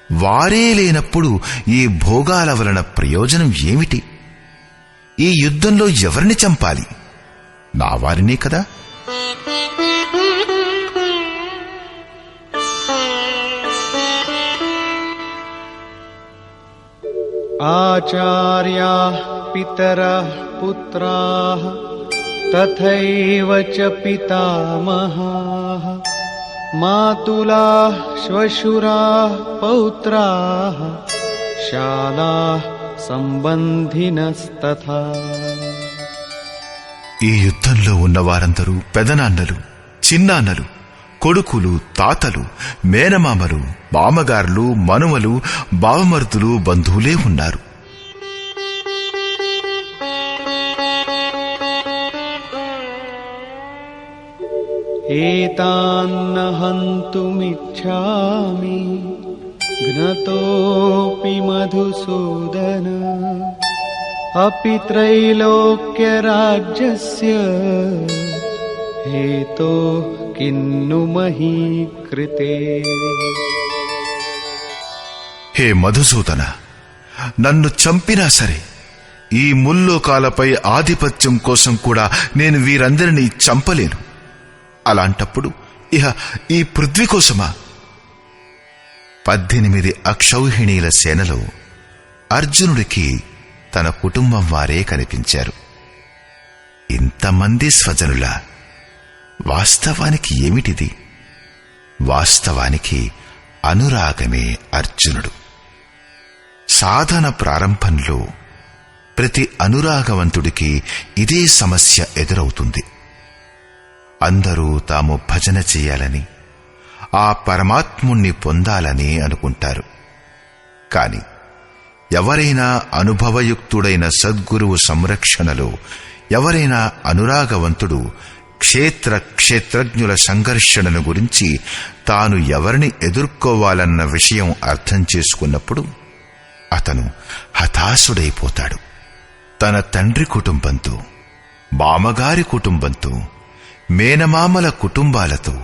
వారే లేనప్పుడు ఈ భోగాల వలన ప్రయోజనం ఏమిటి? ఈ యుద్ధంలో ఎవరిని చంపాలి? నా వారినే కదా. ఆచార్యాః పితరః పుత్రాః తథైవ చ పితామహాః మాతులాః శ్వశురాః పౌత్రాః శాలాః సంబంధినస్తథా. ఈ యుద్ధంలో ఉన్న వారందరూ పెదనాన్నలు, చిన్నాన్నలు, కొడుకులు, తాతలు, మేనమామలు, మామగారులు, మనుమలు, బావమరుదులు, బంధువులే ఉన్నారు. ఏతాన్న హంతుమిచ్ఛామి ఘ్నతోపి మధుసూదన అపి త్రైలోక్య రాజ్యస్య హేతో కిన్ను మహీ కృతే. హే మధుసూదన, నన్ను చంపినా సరే ఈ ముల్లోకాలపై ఆధిపత్యం కోసం కూడా నేను వీరందరినీ చంపలేను. అలాంటప్పుడు ఇహ ఈ పృథ్వీ కోసమా? 18 అక్షౌహిణీల సేనలో అర్జునుడికి తన కుటుంబం వారే కనిపించారు. ఇంతమంది స్వజనుల వాస్తవానికి ఏమిటిది? వాస్తవానికి అనురాగమే అర్జునుడు. సాధన ప్రారంభంలో ప్రతి అనురాగవంతుడికి ఇదే సమస్య ఎదురవుతుంది. అందరూ తాము భజన చేయాలని, ఆ పరమాత్ముణ్ణి పొందాలని అనుకుంటారు. కాని ఎవరైనా అనుభవయుక్తుడైన సద్గురువు సంరక్షణలో ఎవరైనా అనురాగవంతుడు క్షేత్రజ్ఞుల సంఘర్షణను గురించి తాను ఎవరిని ఎదుర్కోవాలన్న విషయం అర్థం చేసుకున్నప్పుడు అతను హతాశుడైపోతాడు. తన తండ్రి కుటుంబంతో, మామగారి కుటుంబంతో, మేనమామల కుటుంబాలతో,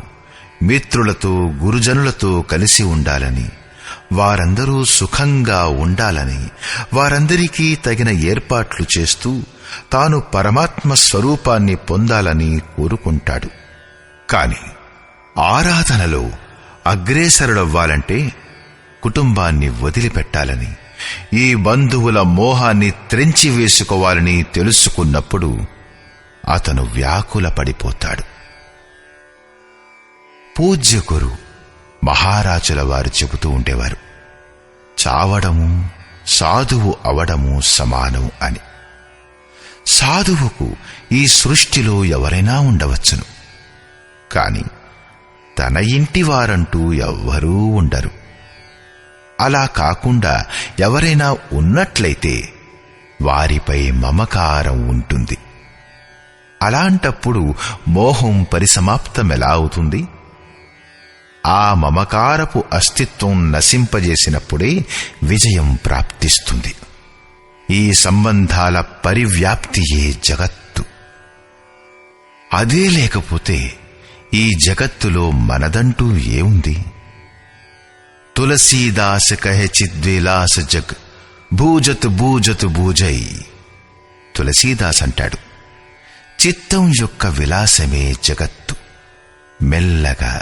మిత్రులతో, గురుజనులతో కలిసి ఉండాలని, వారందరూ సుఖంగా ఉండాలని, వారందరికీ తగిన ఏర్పాట్లు చేస్తూ తాను పరమాత్మ స్వరూపాన్ని పొందాలని కోరుకుంటాడు. కాని ఆరాధనలో అగ్రేసరుడవ్వాలంటే కుటుంబాన్ని వదిలిపెట్టాలని, ఈ బంధువుల మోహాన్ని త్రెంచివేసుకోవాలని తెలుసుకున్నప్పుడు అతను వ్యాకుల పడిపోతాడు. పూజ్య గురు మహారాజుల వారు చెబుతూ ఉండేవారు, చావడము సాధువు అవడము సమానం అని. సాధువుకు ఈ సృష్టిలో ఎవరైనా ఉండవచ్చును, కాని తన ఇంటి వారంటూ ఎవ్వరూ ఉండరు. అలా కాకుండా ఎవరైనా ఉన్నట్లయితే వారిపై మమకారం ఉంటుంది. అలాంటప్పుడు మోహం పరిసమాప్తమెలా అవుతుంది? ఆ మమకారపు అస్తిత్వం నశింపజేసినప్పుడే విజయం ప్రాప్తిస్తుంది. ఈ సంబంధాల పరివ్యాప్తియే జగత్తు. అదే లేకపోతే ఈ జగత్తులో మనదంటూ ఏముంది? తులసీదాస్ కహె చిద్విలాస జగ్ భూజత్ భూజత్ భూజై. తులసీదాస్ అంటాడు, చిత్తం యొక్క విలాసమే జగత్తు. మెల్లగా,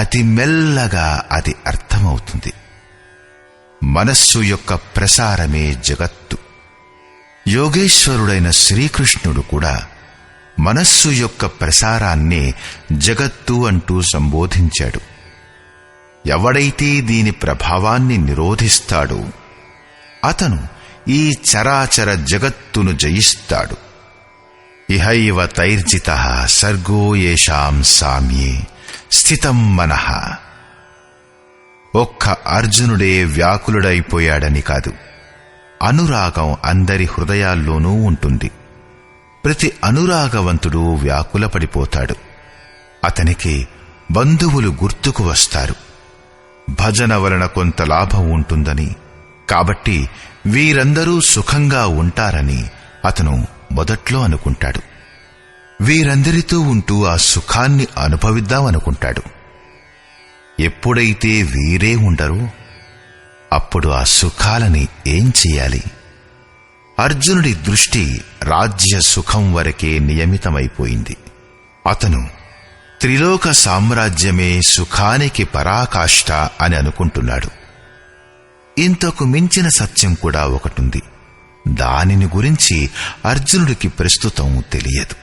అతి మెల్లగా అది అర్థమవుతుంది. మనస్సు యొక్క ప్రసారమే జగత్తు. యోగేశ్వరుడైన శ్రీకృష్ణుడు కూడా మనస్సు యొక్క ప్రసారాన్నే జగత్తు అంటూ సంబోధించాడు. ఎవడైతే దీని ప్రభావాన్ని నిరోధిస్తాడో అతను ఈ చరాచర జగత్తును జయిస్తాడు. ఇహైవ తైర్జితః సర్గో యేషాం సామ్యే స్థితం మనః. ఒక్క అర్జునుడే వ్యాకులుడైపోయాడని కాదు, అనురాగం అందరి హృదయాల్లోనూ ఉంటుంది. ప్రతి అనురాగవంతుడు వ్యాకులపడిపోతాడు. అతనికి బంధువులు గుర్తుకు వస్తారు. భజన వలన కొంత లాభం ఉంటుందని, కాబట్టి వీరందరూ సుఖంగా ఉంటారని అతను మొదట్లో అనుకుంటాడు. వీరందరితో ఉంటూ ఆ సుఖాన్ని అనుభవిద్దామనుకుంటాడు. ఎప్పుడైతే వీరే ఉండరో అప్పుడు ఆ సుఖాలని ఏం చెయ్యాలి? అర్జునుడి దృష్టి రాజ్య సుఖం వరకే నియమితమైపోయింది. అతను త్రిలోక సామ్రాజ్యమే సుఖానికి పరాకాష్ఠ అని అనుకుంటున్నాడు. ఇంతకు మించిన సత్యం కూడా ఒకటుంది. దానిని గురించి అర్జునుడికి ప్రస్తుతం తెలియదు.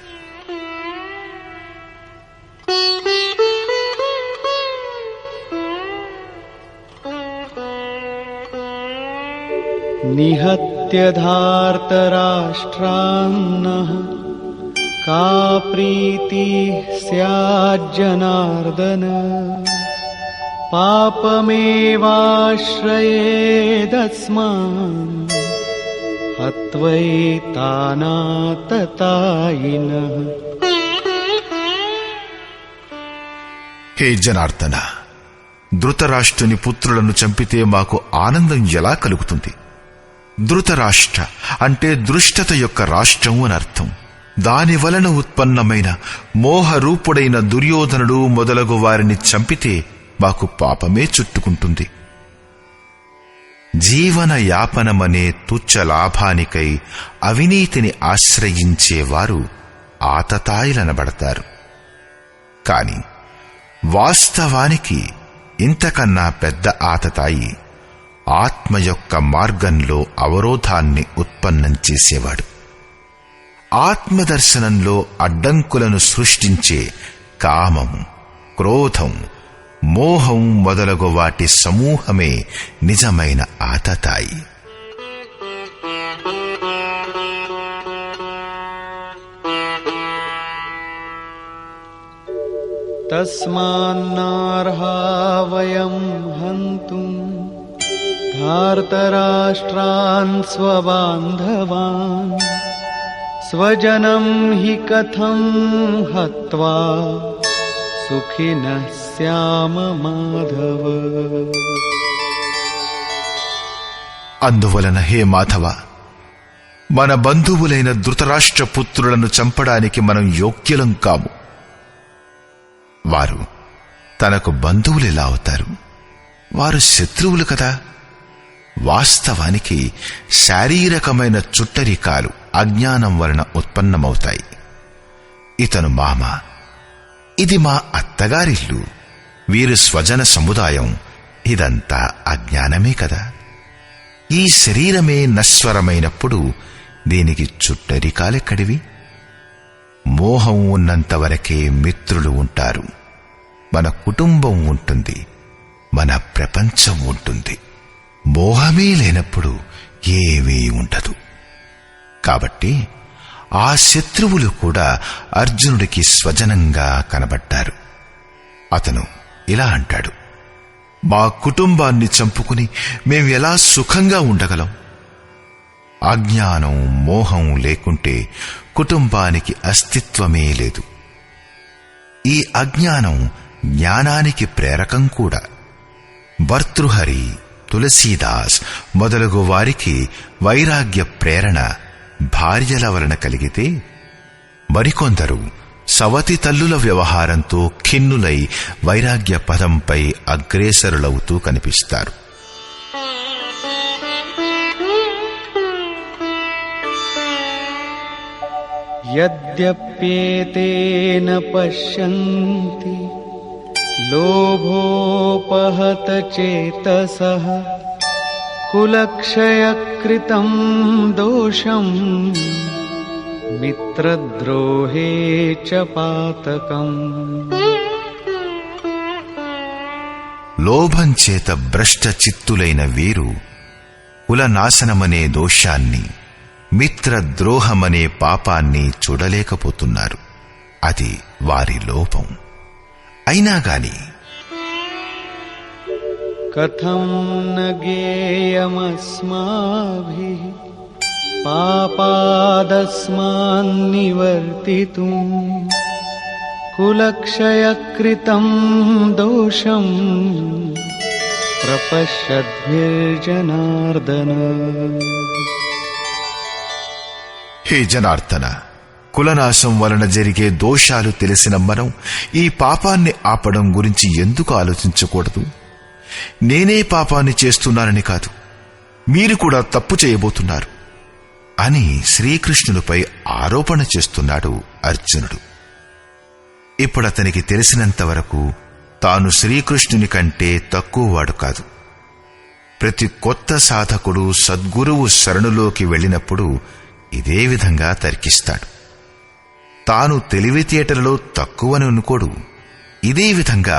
నిహత్య ధార్తరాష్ట్రాన్నః కా ప్రీతి స్యాజ్జనార్దన పాపమేవాశ్రయేదస్మాన్ హత్వైతానాతతాయినః. హే జనార్దన, ధృతరాష్ట్రుని పుత్రులను చంపితే మాకు ఆనందం ఎలా కలుగుతుంది? ధృతరాష్ట్ర అంటే దృష్టత యొక్క రాష్ట్రం అని అర్థం. దాని వలన ఉత్పన్నమైన మోహరూపుడైన దుర్యోధనుడు మొదలగు వారిని చంపితే మాకు పాపమే చుట్టుకుంటుంది. జీవన యాపనమనే తుచ్చ లాభానికై అవినీతిని ఆశ్రయించేవారు ఆతతాయిలనబడతారు. కాని వాస్తవానికి ఇంతకన్నా పెద్ద ఆతతాయి ఆత్మ యొక్క మార్గంలో అవరోధాన్ని ఉత్పన్నం చేసేవాడు. ఆత్మదర్శనంలో అడ్డంకులను సృష్టించే కామం, క్రోధం, మోహం మొదలగు వాటి సమూహమే నిజమైన ఆతతాయి. తస్మాన్నార్హా వయం హంతుం ధార్తరాష్ట్రాన్ స్వబాంధవాన్ స్వజనం హి కథం హత్వా సుఖినః స్యామ మాధవ. అందువలన హే మాధవ, మన బంధువులైన ధృతరాష్ట్ర పుత్రులను చంపడానికి మనం యోగ్యులం కాము. వారు తనకు బంధువులెలా అవుతారు? వారు శత్రువులు కదా. వాస్తవానికి శారీరకమైన చుట్టరికాలు అజ్ఞానం వలన ఉత్పన్నమవుతాయి. ఇతను మామ, ఇది మా అత్తగారిల్లు, వీరు స్వజన సముదాయం, ఇదంతా అజ్ఞానమే కదా. ఈ శరీరమే నశ్వరమైనప్పుడు దీనికి చుట్టరికాలెక్కడివి? మోహం ఉన్నంతవరకే మిత్రులు ఉంటారు, మన కుటుంబం ఉంటుంది, మన ప్రపంచం ఉంటుంది. మోహమే లేనప్పుడు ఏమీ ఉండదు. కాబట్టి ఆ శత్రువులు కూడా అర్జునుడికి స్వజనంగా కనబడ్డారు. అతను ఇలా అంటాడు, మా కుటుంబాన్ని చంపుకుని మేం ఎలా సుఖంగా ఉండగలం? అజ్ఞానం, మోహం లేకుంటే కుటుంబానికి అస్తిత్వమే లేదు. ఈ అజ్ఞానం జ్ఞానానికి ప్రేరకం కూడా. భర్తృహరి, తులసీదాస్ మొదలగు వారికి వైరాగ్య ప్రేరణ భార్యల వలన కలిగితే, మరికొందరు సవతి తల్లుల వ్యవహారంతో ఖిన్నులై వైరాగ్య పదంపై అగ్రేసరులవుతూ కనిపిస్తారు. యద్యప్యేతేన పశ్యంతి లోభోపహత చేతసః కులక్షయకృతం దోషం మిత్రద్రోహే చ పాతకం. లోభం చేత భ్రష్ట చిత్తులైన వీరు కులనాశనమనే దోషాన్ని, మిత్రద్రోహమనే పాపాన్ని చూడలేకపోతున్నారు. అది వారి లోపం. అయినా గాని కథం న గేయమస్మాభిః పాపాదస్మాన్నివర్తితుం కులక్షయకృతం దోషం ప్రపశ్యద్భిర్జనార్దన. హే జనార్దన, కులనాశం వలన జరిగే దోషాలు తెలిసిన మనం ఈ పాపాన్ని ఆపడం గురించి ఎందుకు ఆలోచించకూడదు? నేనే పాపాన్ని చేస్తున్నానని కాదు, మీరు కూడా తప్పు చేయబోతున్నారు అని శ్రీకృష్ణునిపై ఆరోపణ చేస్తున్నాడు అర్జునుడు. ఇప్పుడతనికి తెలిసినంతవరకు తాను శ్రీకృష్ణుని కంటే తక్కువవాడు కాదు. ప్రతి కొత్త సాధకుడు సద్గురువు శరణులోకి వెళ్ళినప్పుడు ఇదే విధంగా తర్కిస్తాడు. తాను తెలివితేటలలో తక్కువని అనుకోడు. ఇదే విధంగా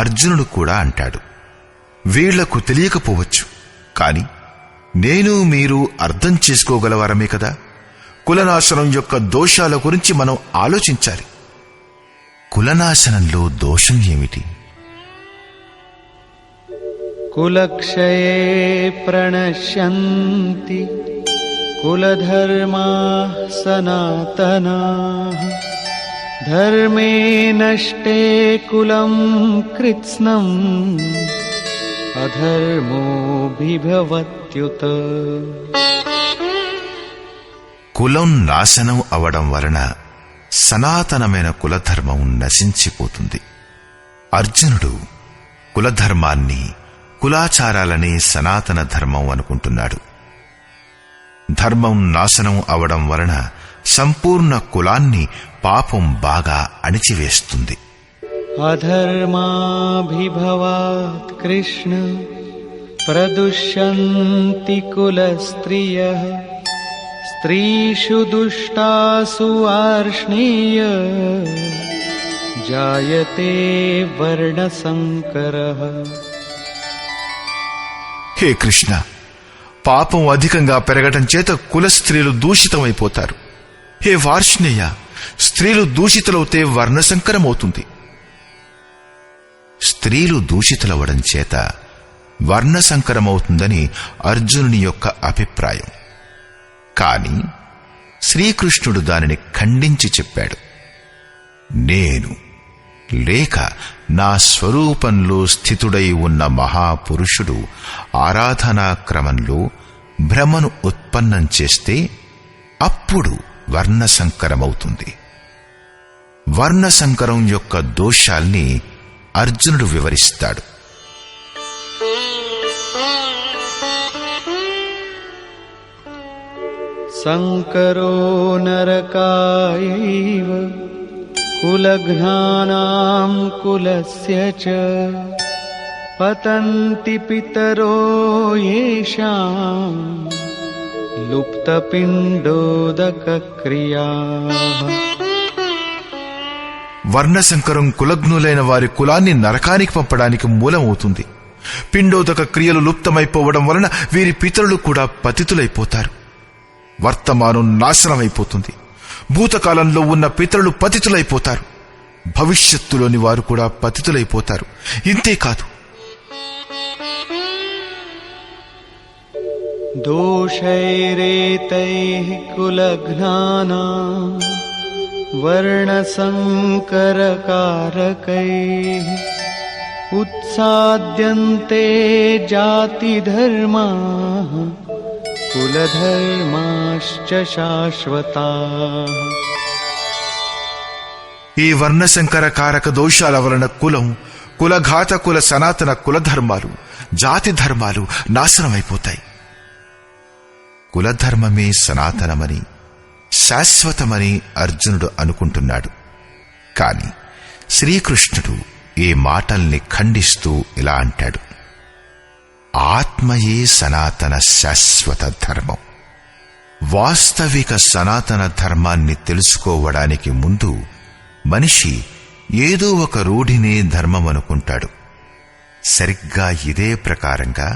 అర్జునుడు కూడా అంటాడు. వీళ్లకు తెలియకపోవచ్చు, కాని నేను మీరు అర్థం చేసుకోగలవారమే కదా. కులనాశనం యొక్క దోషాల గురించి మనం ఆలోచించాలి. కులనాశనంలో దోషం ఏమిటి? కులక్షయే ప్రణశ్యంతి కులధర్మాః సనాతనాః ధర్మే నష్టే కులం కృత్స్నం అధర్మోభిభవత్యుత. కులం నాశనం అవడం వలన సనాతనమైన కులధర్మం నశించిపోతుంది. అర్జునుడు కులధర్మాన్ని, కులాచారాలనే సనాతన ధర్మం అనుకుంటున్నాడు. ధర్మం నాశనం అవడం వలన సంపూర్ణ కులాన్ని పాపం బాగా అణిచివేస్తుంది. అధర్మాభిభవాత్ కృష్ణ ప్రదుష్యంతి కులస్త్రియః స్త్రీషు దుష్టాసు వార్ష్ణేయ జాయతే వర్ణసంకరః. హే కృష్ణ, పాపం అధికంగా పెరగటం చేత కుల స్త్రీలు దూషితమైపోతారు. హే వార్ష్ణేయ, స్త్రీలు దూషితులవుతే వర్ణసంకరమవుతుంది. స్త్రీలు దూషితులవడం చేత వర్ణసంకరమవుతుందని అర్జునుని యొక్క అభిప్రాయం. కాని శ్రీకృష్ణుడు దానిని ఖండించి చెప్పాడు. నేను లేక నా స్వరూపంలో స్థితుడై ఉన్న మహాపురుషుడు ఆరాధనా క్రమంలో భ్రమను ఉత్పన్నం చేస్తే అప్పుడు వర్ణసంకరమవుతుంది. వర్ణసంకరం యొక్క దోషాల్ని అర్జునుడు వివరిస్తాడు. సంకరో నరకాయైవ కులఘ్నానాం కులస్య చ పతంతి పితరో యేషాం లుప్తపిండోదక క్రియాః. వర్ణసంకరం కులగ్నులైన వారి కులాన్ని నరకానికి పంపడానికి మూలమవుతుంది. పిండోదక క్రియలు లుప్తమైపోవడం వలన వీరి పితరులు కూడా పతితులైపోతారు. వర్తమానం నాశనమైపోతుంది. భూతకాలంలో ఉన్న పితరులు పతితులైపోతారు. భవిష్యత్తులోని వారు కూడా పతితులైపోతారు. ఇంతేకాదు, దోషైరేతైః కులఘ్నానాం వర్ణసంకరకారకైః ఉత్సాద్యంతే జాతిధర్మాః కులధర్మాశ్చ శాశ్వతాః. ఈ వర్ణసంకర కారక దోషాల వలన కులం, కులఘాత కుల సనాతన కులధర్మాలు, జాతి ధర్మాలు నాశనమైపోతాయి. కులధర్మమే సనాతనమని, శాశ్వతమని అర్జునుడు అనుకుంటున్నాడు. కాని శ్రీకృష్ణుడు ఈ మాటల్ని ఖండిస్తూ ఇలా అంటాడు. ఆత్మయే సనాతన శాశ్వత ధర్మం. వాస్తవిక సనాతన ధర్మాన్ని తెలుసుకోవడానికి ముందు మనిషి ఏదో ఒక రూఢినే ధర్మం అనుకుంటాడు. సరిగ్గా ఇదే ప్రకారంగా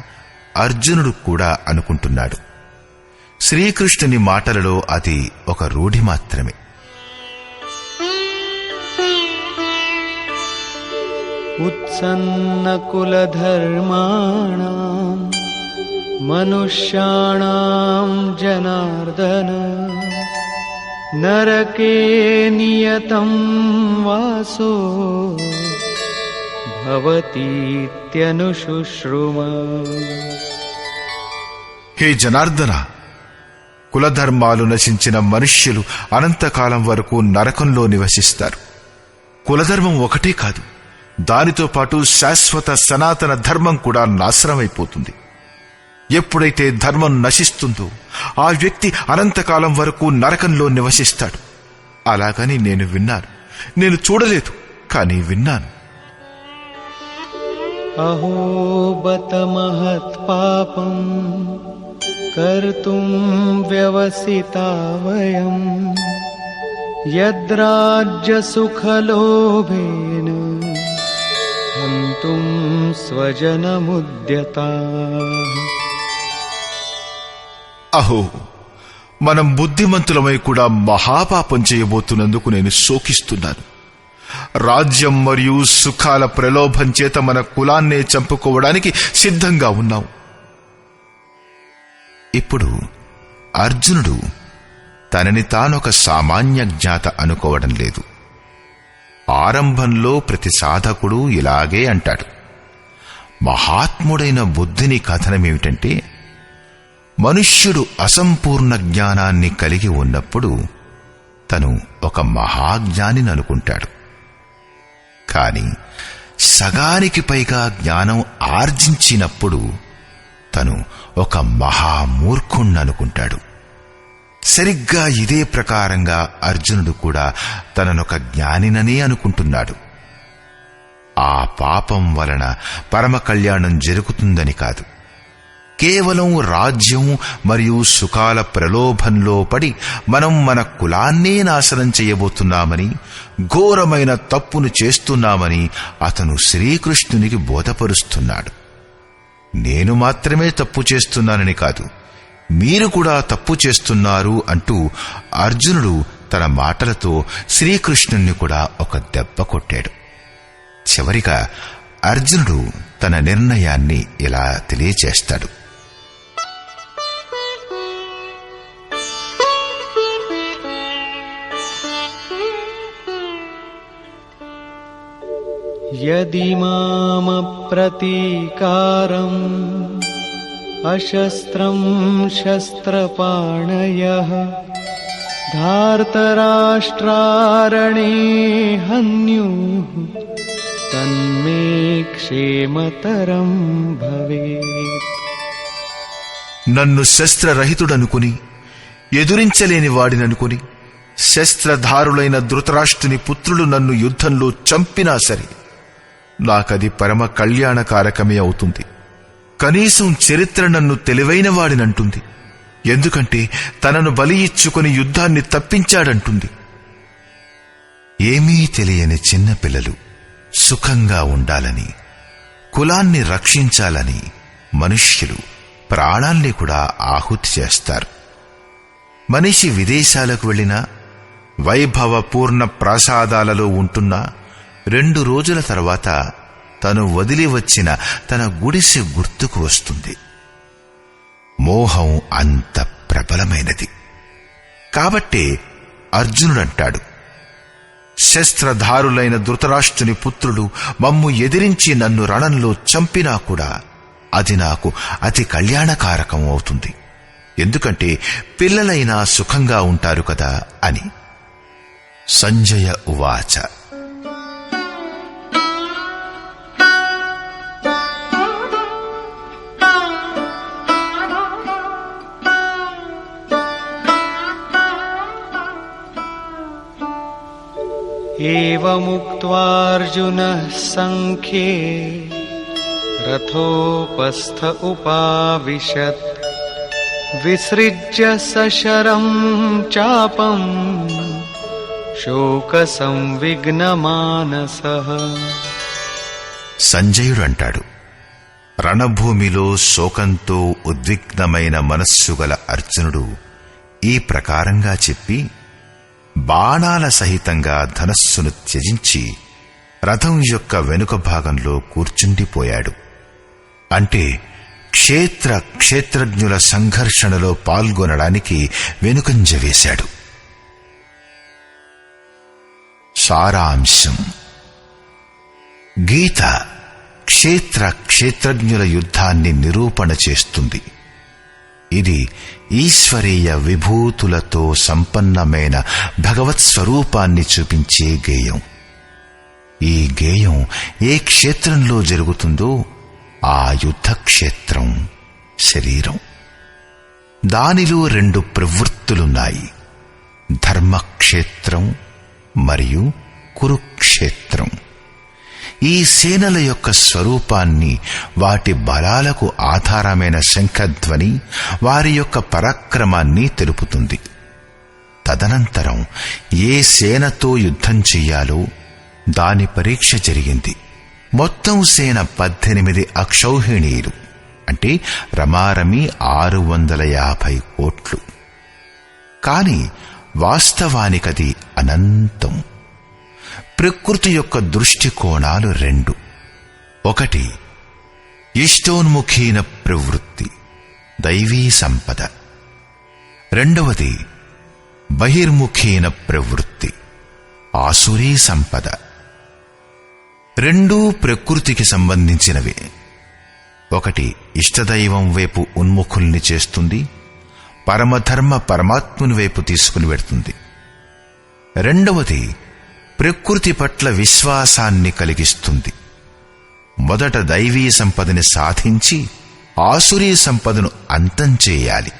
అర్జునుడు కూడా అనుకుంటున్నాడు. శ్రీకృష్ణుని మాటలలో అది ఒక రూఢి మాత్రమే. ఉత్సన్నకులధర్మాణాం మనుష్యాణాం జనార్దన నరకే నియతం వాసో భవతీత్యనుశుశ్రుమ. హే జనార్దన, కులధర్మాలు నశించిన మనుష్యులు అనంతకాలం వరకు నరకంలో నివసిస్తారు. కులధర్మం ఒకటే కాదు, దానితో పాటు శాశ్వత సనాతన ధర్మం కూడా నాశనమైపోతుంది. ఎప్పుడైతే ధర్మం నశిస్తుందో ఆ వ్యక్తి అనంతకాలం వరకు నరకంలో నివసిస్తాడు. అలాగని నేను విన్నాను. నేను చూడలేదు, కానీ విన్నాను. అహో బత మహత్ పాపం కర్తుం వ్యవసితా వయం యద్రాజ్య సుఖలోభేన హంతుం స్వజనముద్యతాః. అహో, మనం బుద్ధిమంతులమై కూడా మహాపాపం చేయబోతున్నందుకు నేను శోకిస్తున్నాను. రాజ్యం మరియు సుఖాల ప్రలోభం చేత మన కులాన్నే చంపుకోవడానికి సిద్ధంగా ఉన్నాం. ఇప్పుడు అర్జునుడు తనని తానొక సామాన్య జ్ఞాత అనుకోవడం లేదు. ఆరంభంలో ప్రతి సాధకుడు ఇలాగే అంటాడు. మహాత్ముడైన బుద్ధిని కథనమేమిటంటే, మనుష్యుడు అసంపూర్ణ జ్ఞానాన్ని కలిగి ఉన్నప్పుడు తను ఒక మహాజ్ఞానిని అనుకుంటాడు. కాని సగానికి పైగా జ్ఞానం ఆర్జించినప్పుడు తను ఒక మహామూర్ఖుణ్ణనుకుంటాడు. సరిగ్గా ఇదే ప్రకారంగా అర్జునుడు కూడా తననొక జ్ఞానిననే అనుకుంటున్నాడు. ఆ పాపం వలన పరమ కళ్యాణం జరుగుతుందని కాదు, కేవలం రాజ్యం మరియు సుఖాల ప్రలోభంలో పడి మనం మన కులాన్నే నాశనం చేయబోతున్నామని, ఘోరమైన తప్పును చేస్తున్నామని అతను శ్రీకృష్ణునికి బోధపరుస్తున్నాడు. నేను మాత్రమే తప్పు చేస్తున్నానని కాదు, మీరు కూడా తప్పు చేస్తున్నారు అంటూ అర్జునుడు తన మాటలతో శ్రీకృష్ణుణ్ణి కూడా ఒక దెబ్బ కొట్టాడు. చివరిగా అర్జునుడు తన నిర్ణయాన్ని ఇలా తెలియచేస్తాడు. యది మామ ప్రతీకారం అశస్త్రం శస్త్రపాణయః ధార్తరాష్ట్రారణే హన్యుః తన్మే క్షేమతరం భవేత్. నన్ను శస్త్రరహితుడనుకుని, ఎదురించలేని వాడిననుకుని, శస్త్రధారులైన ధృతరాష్ట్రుని పుత్రులు నన్ను యుద్ధంలో చంపినా సరే నాకది పరమ కళ్యాణకారకమే అవుతుంది. కనీసం చరిత్ర నన్ను తెలివైన వాడినంటుంది. ఎందుకంటే తనను బలి ఇచ్చుకుని యుద్ధాన్ని తప్పించాడంటుంది. ఏమీ తెలియని చిన్నపిల్లలు సుఖంగా ఉండాలని, కులాన్ని రక్షించాలని మనుష్యులు ప్రాణాల్ని కూడా ఆహుతి చేస్తారు. మనిషి విదేశాలకు వెళ్లినా, వైభవపూర్ణ ప్రాసాదాలలో ఉంటున్నా 2 రోజుల తర్వాత తను వదిలి వచ్చిన తన గుడిసె గుర్తుకు వస్తుంది. మోహం అంత ప్రబలమైనది. కాబట్టే అర్జునుడంటాడు, శస్త్రధారులైన ధృతరాష్ట్రుని పుత్రులు మమ్ము ఎదిరించి నన్ను రణంలో చంపినా కూడా అది నాకు అతి కళ్యాణకారకం అవుతుంది. ఎందుకంటే పిల్లలైనా సుఖంగా ఉంటారు కదా అని. సంజయ ఉవాచ. ఏవముక్త్వార్జునః సంఖ్యే రథోపస్థ ఉపావిశత్ విసృజ్య సశరం చాపం శోక సంవిఘ్నమానసః. సంజయుడు అంటాడు, రణభూమిలో శోకంతో ఉద్విగ్నమైన మనస్సు గల అర్జునుడు ఈ ప్రకారంగా చెప్పి బాణాల సహితంగా ధనస్సును త్యజించి రథం యొక్క వెనుక భాగంలో కూర్చుండిపోయాడు. అంటే క్షేత్రజ్ఞుల సంఘర్షణలో పాల్గొనడానికి వెనుకంజ వేశాడు. సారాంశం: గీత క్షేత్రజ్ఞుల యుద్ధాన్ని నిరూపణ చేస్తుంది. ఇది ఈశ్వరీయ విభూతులతో సంపన్నమైన భగవత్ స్వరూపాన్ని చూపించే గేయం. ఈ గేయం ఏ క్షేత్రంలో జరుగుతుందో ఆ యుద్ధ క్షేత్రం శరీరం. దానిలో 2 ప్రవృత్తులున్నాయి: ధర్మక్షేత్రం మరియు కురుక్షేత్రం. ఈ సేనల యొక్క స్వరూపాన్ని, వాటి బలాలకు ఆధారమైన శంఖధ్వని వారి యొక్క పరాక్రమాన్ని తెలుపుతుంది. తదనంతరం ఏ సేనతో యుద్ధం చెయ్యాలో దాని పరీక్ష జరిగింది. మొత్తం సేన 18 అక్షౌహిణీలు, అంటే రమారమి 650 కోట్లు. కాని వాస్తవానికది అనంతం. ప్రకృతి యొక్క దృష్టికోణాలు 2. ఒకటి ఇష్టోన్ముఖీన ప్రవృత్తి, దైవీ సంపద. రెండవది బహిర్ముఖీన ప్రవృత్తి, ఆసురీ సంపద. 2 ప్రకృతికి సంబంధించినవే. ఒకటి ఇష్టదైవం వైపు ఉన్ముఖుల్ని చేస్తుంది, పరమధర్మ పరమాత్ముని వైపు తీసుకుని వెడుతుంది. రెండవది ప్రకృతి పట్ల విశ్వాసాన్ని కలిగిస్తుంది, మొదట దైవీ సంపదని సాధించి ఆసురీ సంపదను అంతం చేయాలి.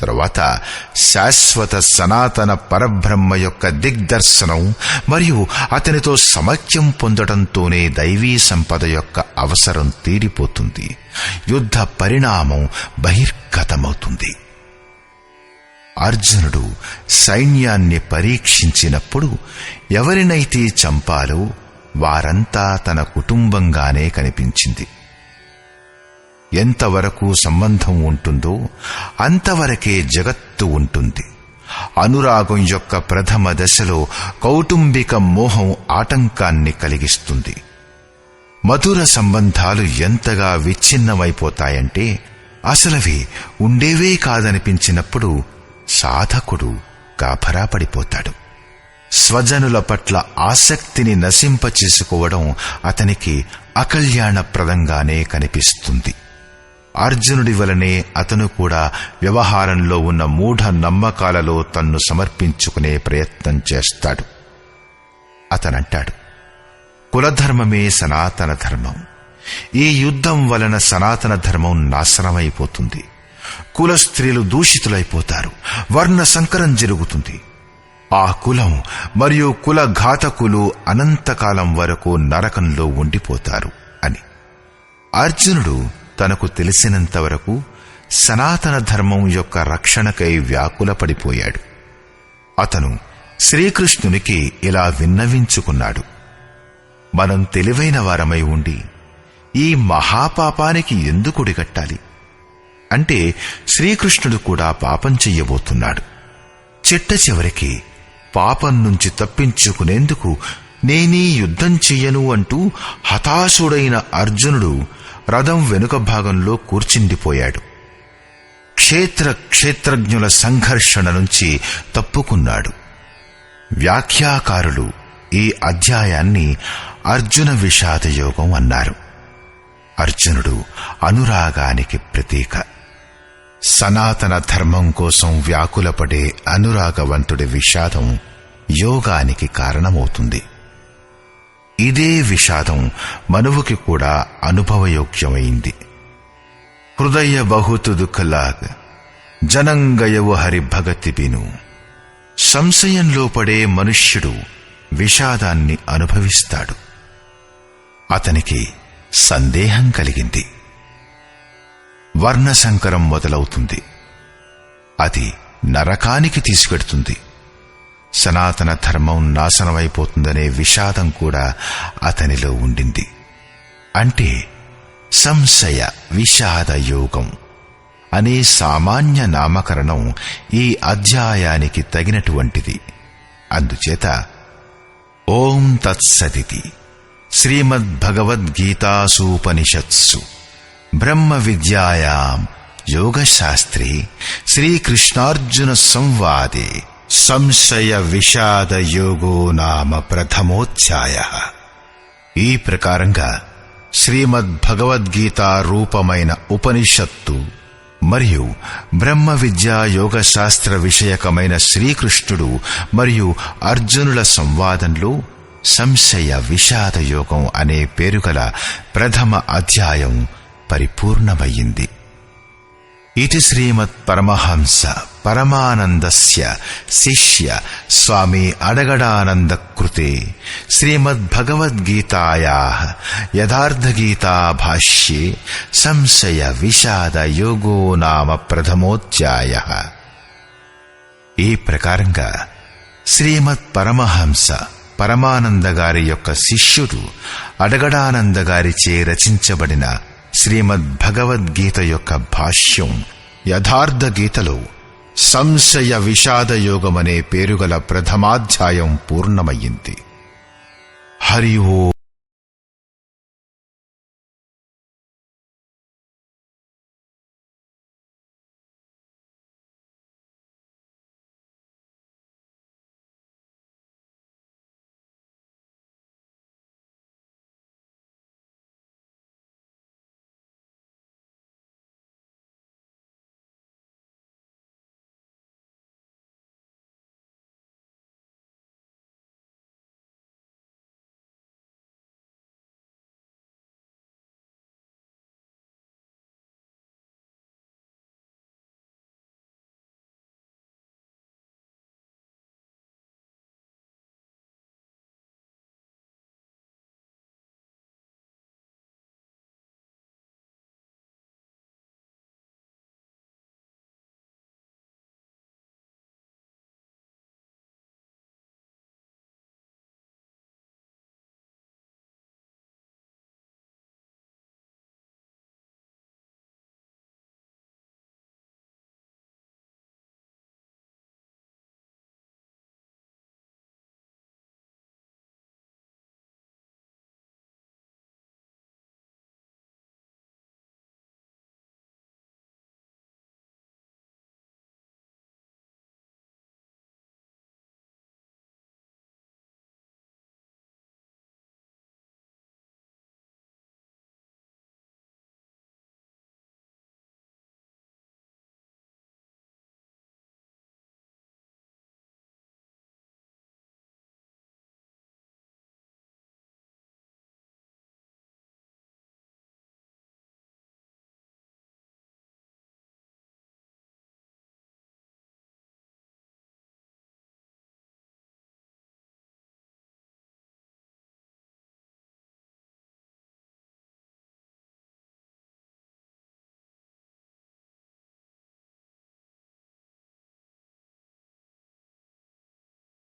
తరువాత శాశ్వత సనాతన పరబ్రహ్మ యొక్క దిగ్దర్శనం మరియు అతనితో సమైక్యం పొందడంతోనే దైవీ సంపద యొక్క అవసరం తీరిపోతుంది. యుద్ధ పరిణామం బహిర్గతమవుతుంది. అర్జునుడు సైన్యాన్ని పరీక్షించినప్పుడు ఎవరినైతే చంపాలో వారంతా తన కుటుంబంగానే కనిపించింది. ఎంతవరకు సంబంధం ఉంటుందో అంతవరకే జగత్తు ఉంటుంది. అనురాగం యొక్క ప్రథమ దశలో కౌటుంబిక మోహం ఆటంకాన్ని కలిగిస్తుంది. మధుర సంబంధాలు ఎంతగా విచ్ఛిన్నమైపోతాయంటే అసలవి ఉండేవే కాదనిపించినప్పుడు సాధకుడు గాభరా పడిపోతాడు. స్వజనుల పట్ల ఆసక్తిని నశింపచేసుకోవడం అతనికి అకల్యాణప్రదంగానే కనిపిస్తుంది. అర్జునుడి వలనే అతను కూడా వ్యవహారంలో ఉన్న మూఢ నమ్మకాలలో తన్ను సమర్పించుకునే ప్రయత్నం చేస్తాడు. అతనంటాడు, కులధర్మమే సనాతన ధర్మం. ఈ యుద్ధం వలన సనాతన ధర్మం నాశనమైపోతుంది. కుల స్త్రీలు దూషితులైపోతారు. వర్ణ సంకరం జరుగుతుంది. ఆ కులం మరియు కుల ఘాతకులు అనంతకాలం వరకు నరకంలో ఉండిపోతారు అని. అర్జునుడు తనకు తెలిసినంతవరకు సనాతన ధర్మం యొక్క రక్షణకై వ్యాకులపడిపోయాడు. అతను శ్రీకృష్ణునికి ఇలా విన్నవించుకున్నాడు, మనం తెలివైన వారమై ఉండి ఈ మహాపాపానికి ఎందుకు ఒడిగట్టాలి? అంటే శ్రీకృష్ణుడు కూడా పాపం చెయ్యబోతున్నాడు. చిట్ట చివరికి పాపం నుంచి తప్పించుకునేందుకు నేనీ యుద్ధం చెయ్యను అంటూ హతాశుడైన అర్జునుడు రథం వెనుక భాగంలో కూర్చుండిపోయాడు. క్షేత్రజ్ఞుల సంఘర్షణ నుంచి తప్పుకున్నాడు. వ్యాఖ్యాకారులు ఈ అధ్యాయాన్ని అర్జున విషాదయోగం అన్నారు. అర్జునుడు అనురాగానికి ప్రతీక. సనాతన ధర్మం కోసం వ్యాకులపడే అనురాగవంతుడి విషాదం యోగానికి కారణమవుతుంది. ఇదే విషాదం మనువుకి కూడా అనుభవయోగ్యమైంది. హృదయ బహుతు దుఃఖలాగ్ జనంగయవు హరి భగతి బిను. సంశయంలో పడే మనుష్యుడు విషాదాన్ని అనుభవిస్తాడు. అతనికి సందేహం కలిగింది. వర్ణసంకరం మొదలవుతుంది. అది నరకానికి తీసుకెడుతుంది. సనాతన ధర్మం నాశనమైపోతుందనే విషాదం కూడా అతనిలో ఉండింది. అంటే సంశయ విషాద యోగం అనే సామాన్య నామకరణం ఈ అధ్యాయానికి తగినటువంటిది. అందుచేత ఓం తత్సదితి శ్రీమద్భగవద్గీతాసూపనిషత్సు బ్రహ్మ విద్యాయాం యోగశాస్త్రే శ్రీకృష్ణార్జున సంవాదే సంశయ విషాద యోగో నామ ప్రథమోధ్యాయః. ఈ ప్రకారంగా శ్రీమద్భగవద్గీత రూపమైన ఉపనిషత్తు మరియు బ్రహ్మ విద్యా యోగశాస్త్ర విషయకమైన శ్రీకృష్ణుడు మరియు అర్జునుల సంవాదంలో సంశయ విషాద యోగం అనే పేరుగల ప్రథమ అధ్యాయం పరిపూర్ణమయ్యింది. ఇది శ్రీమత్ పరమహంస పరమానందస్య శిష్య స్వామి అడగడానంద కృతే శ్రీమద్భగవద్గీతాయాః యథార్థగీతా భాష్యే సంశయ విషాద యోగో నామ ప్రథమోధ్యాయః. ఈ ప్రకారంగా శ్రీమత్ పరమహంస పరమానంద గారి యొక్క శిష్యుడు అడగడానంద గారిచే రచించబడిన శ్రీమద్భగవద్గీత యొక్క భాష్యం యథార్థ గీతలో సంశయ విషాదయోగమనే పేరుగల ప్రథమాధ్యాయం పూర్ణమయ్యింది. హరి ఓం.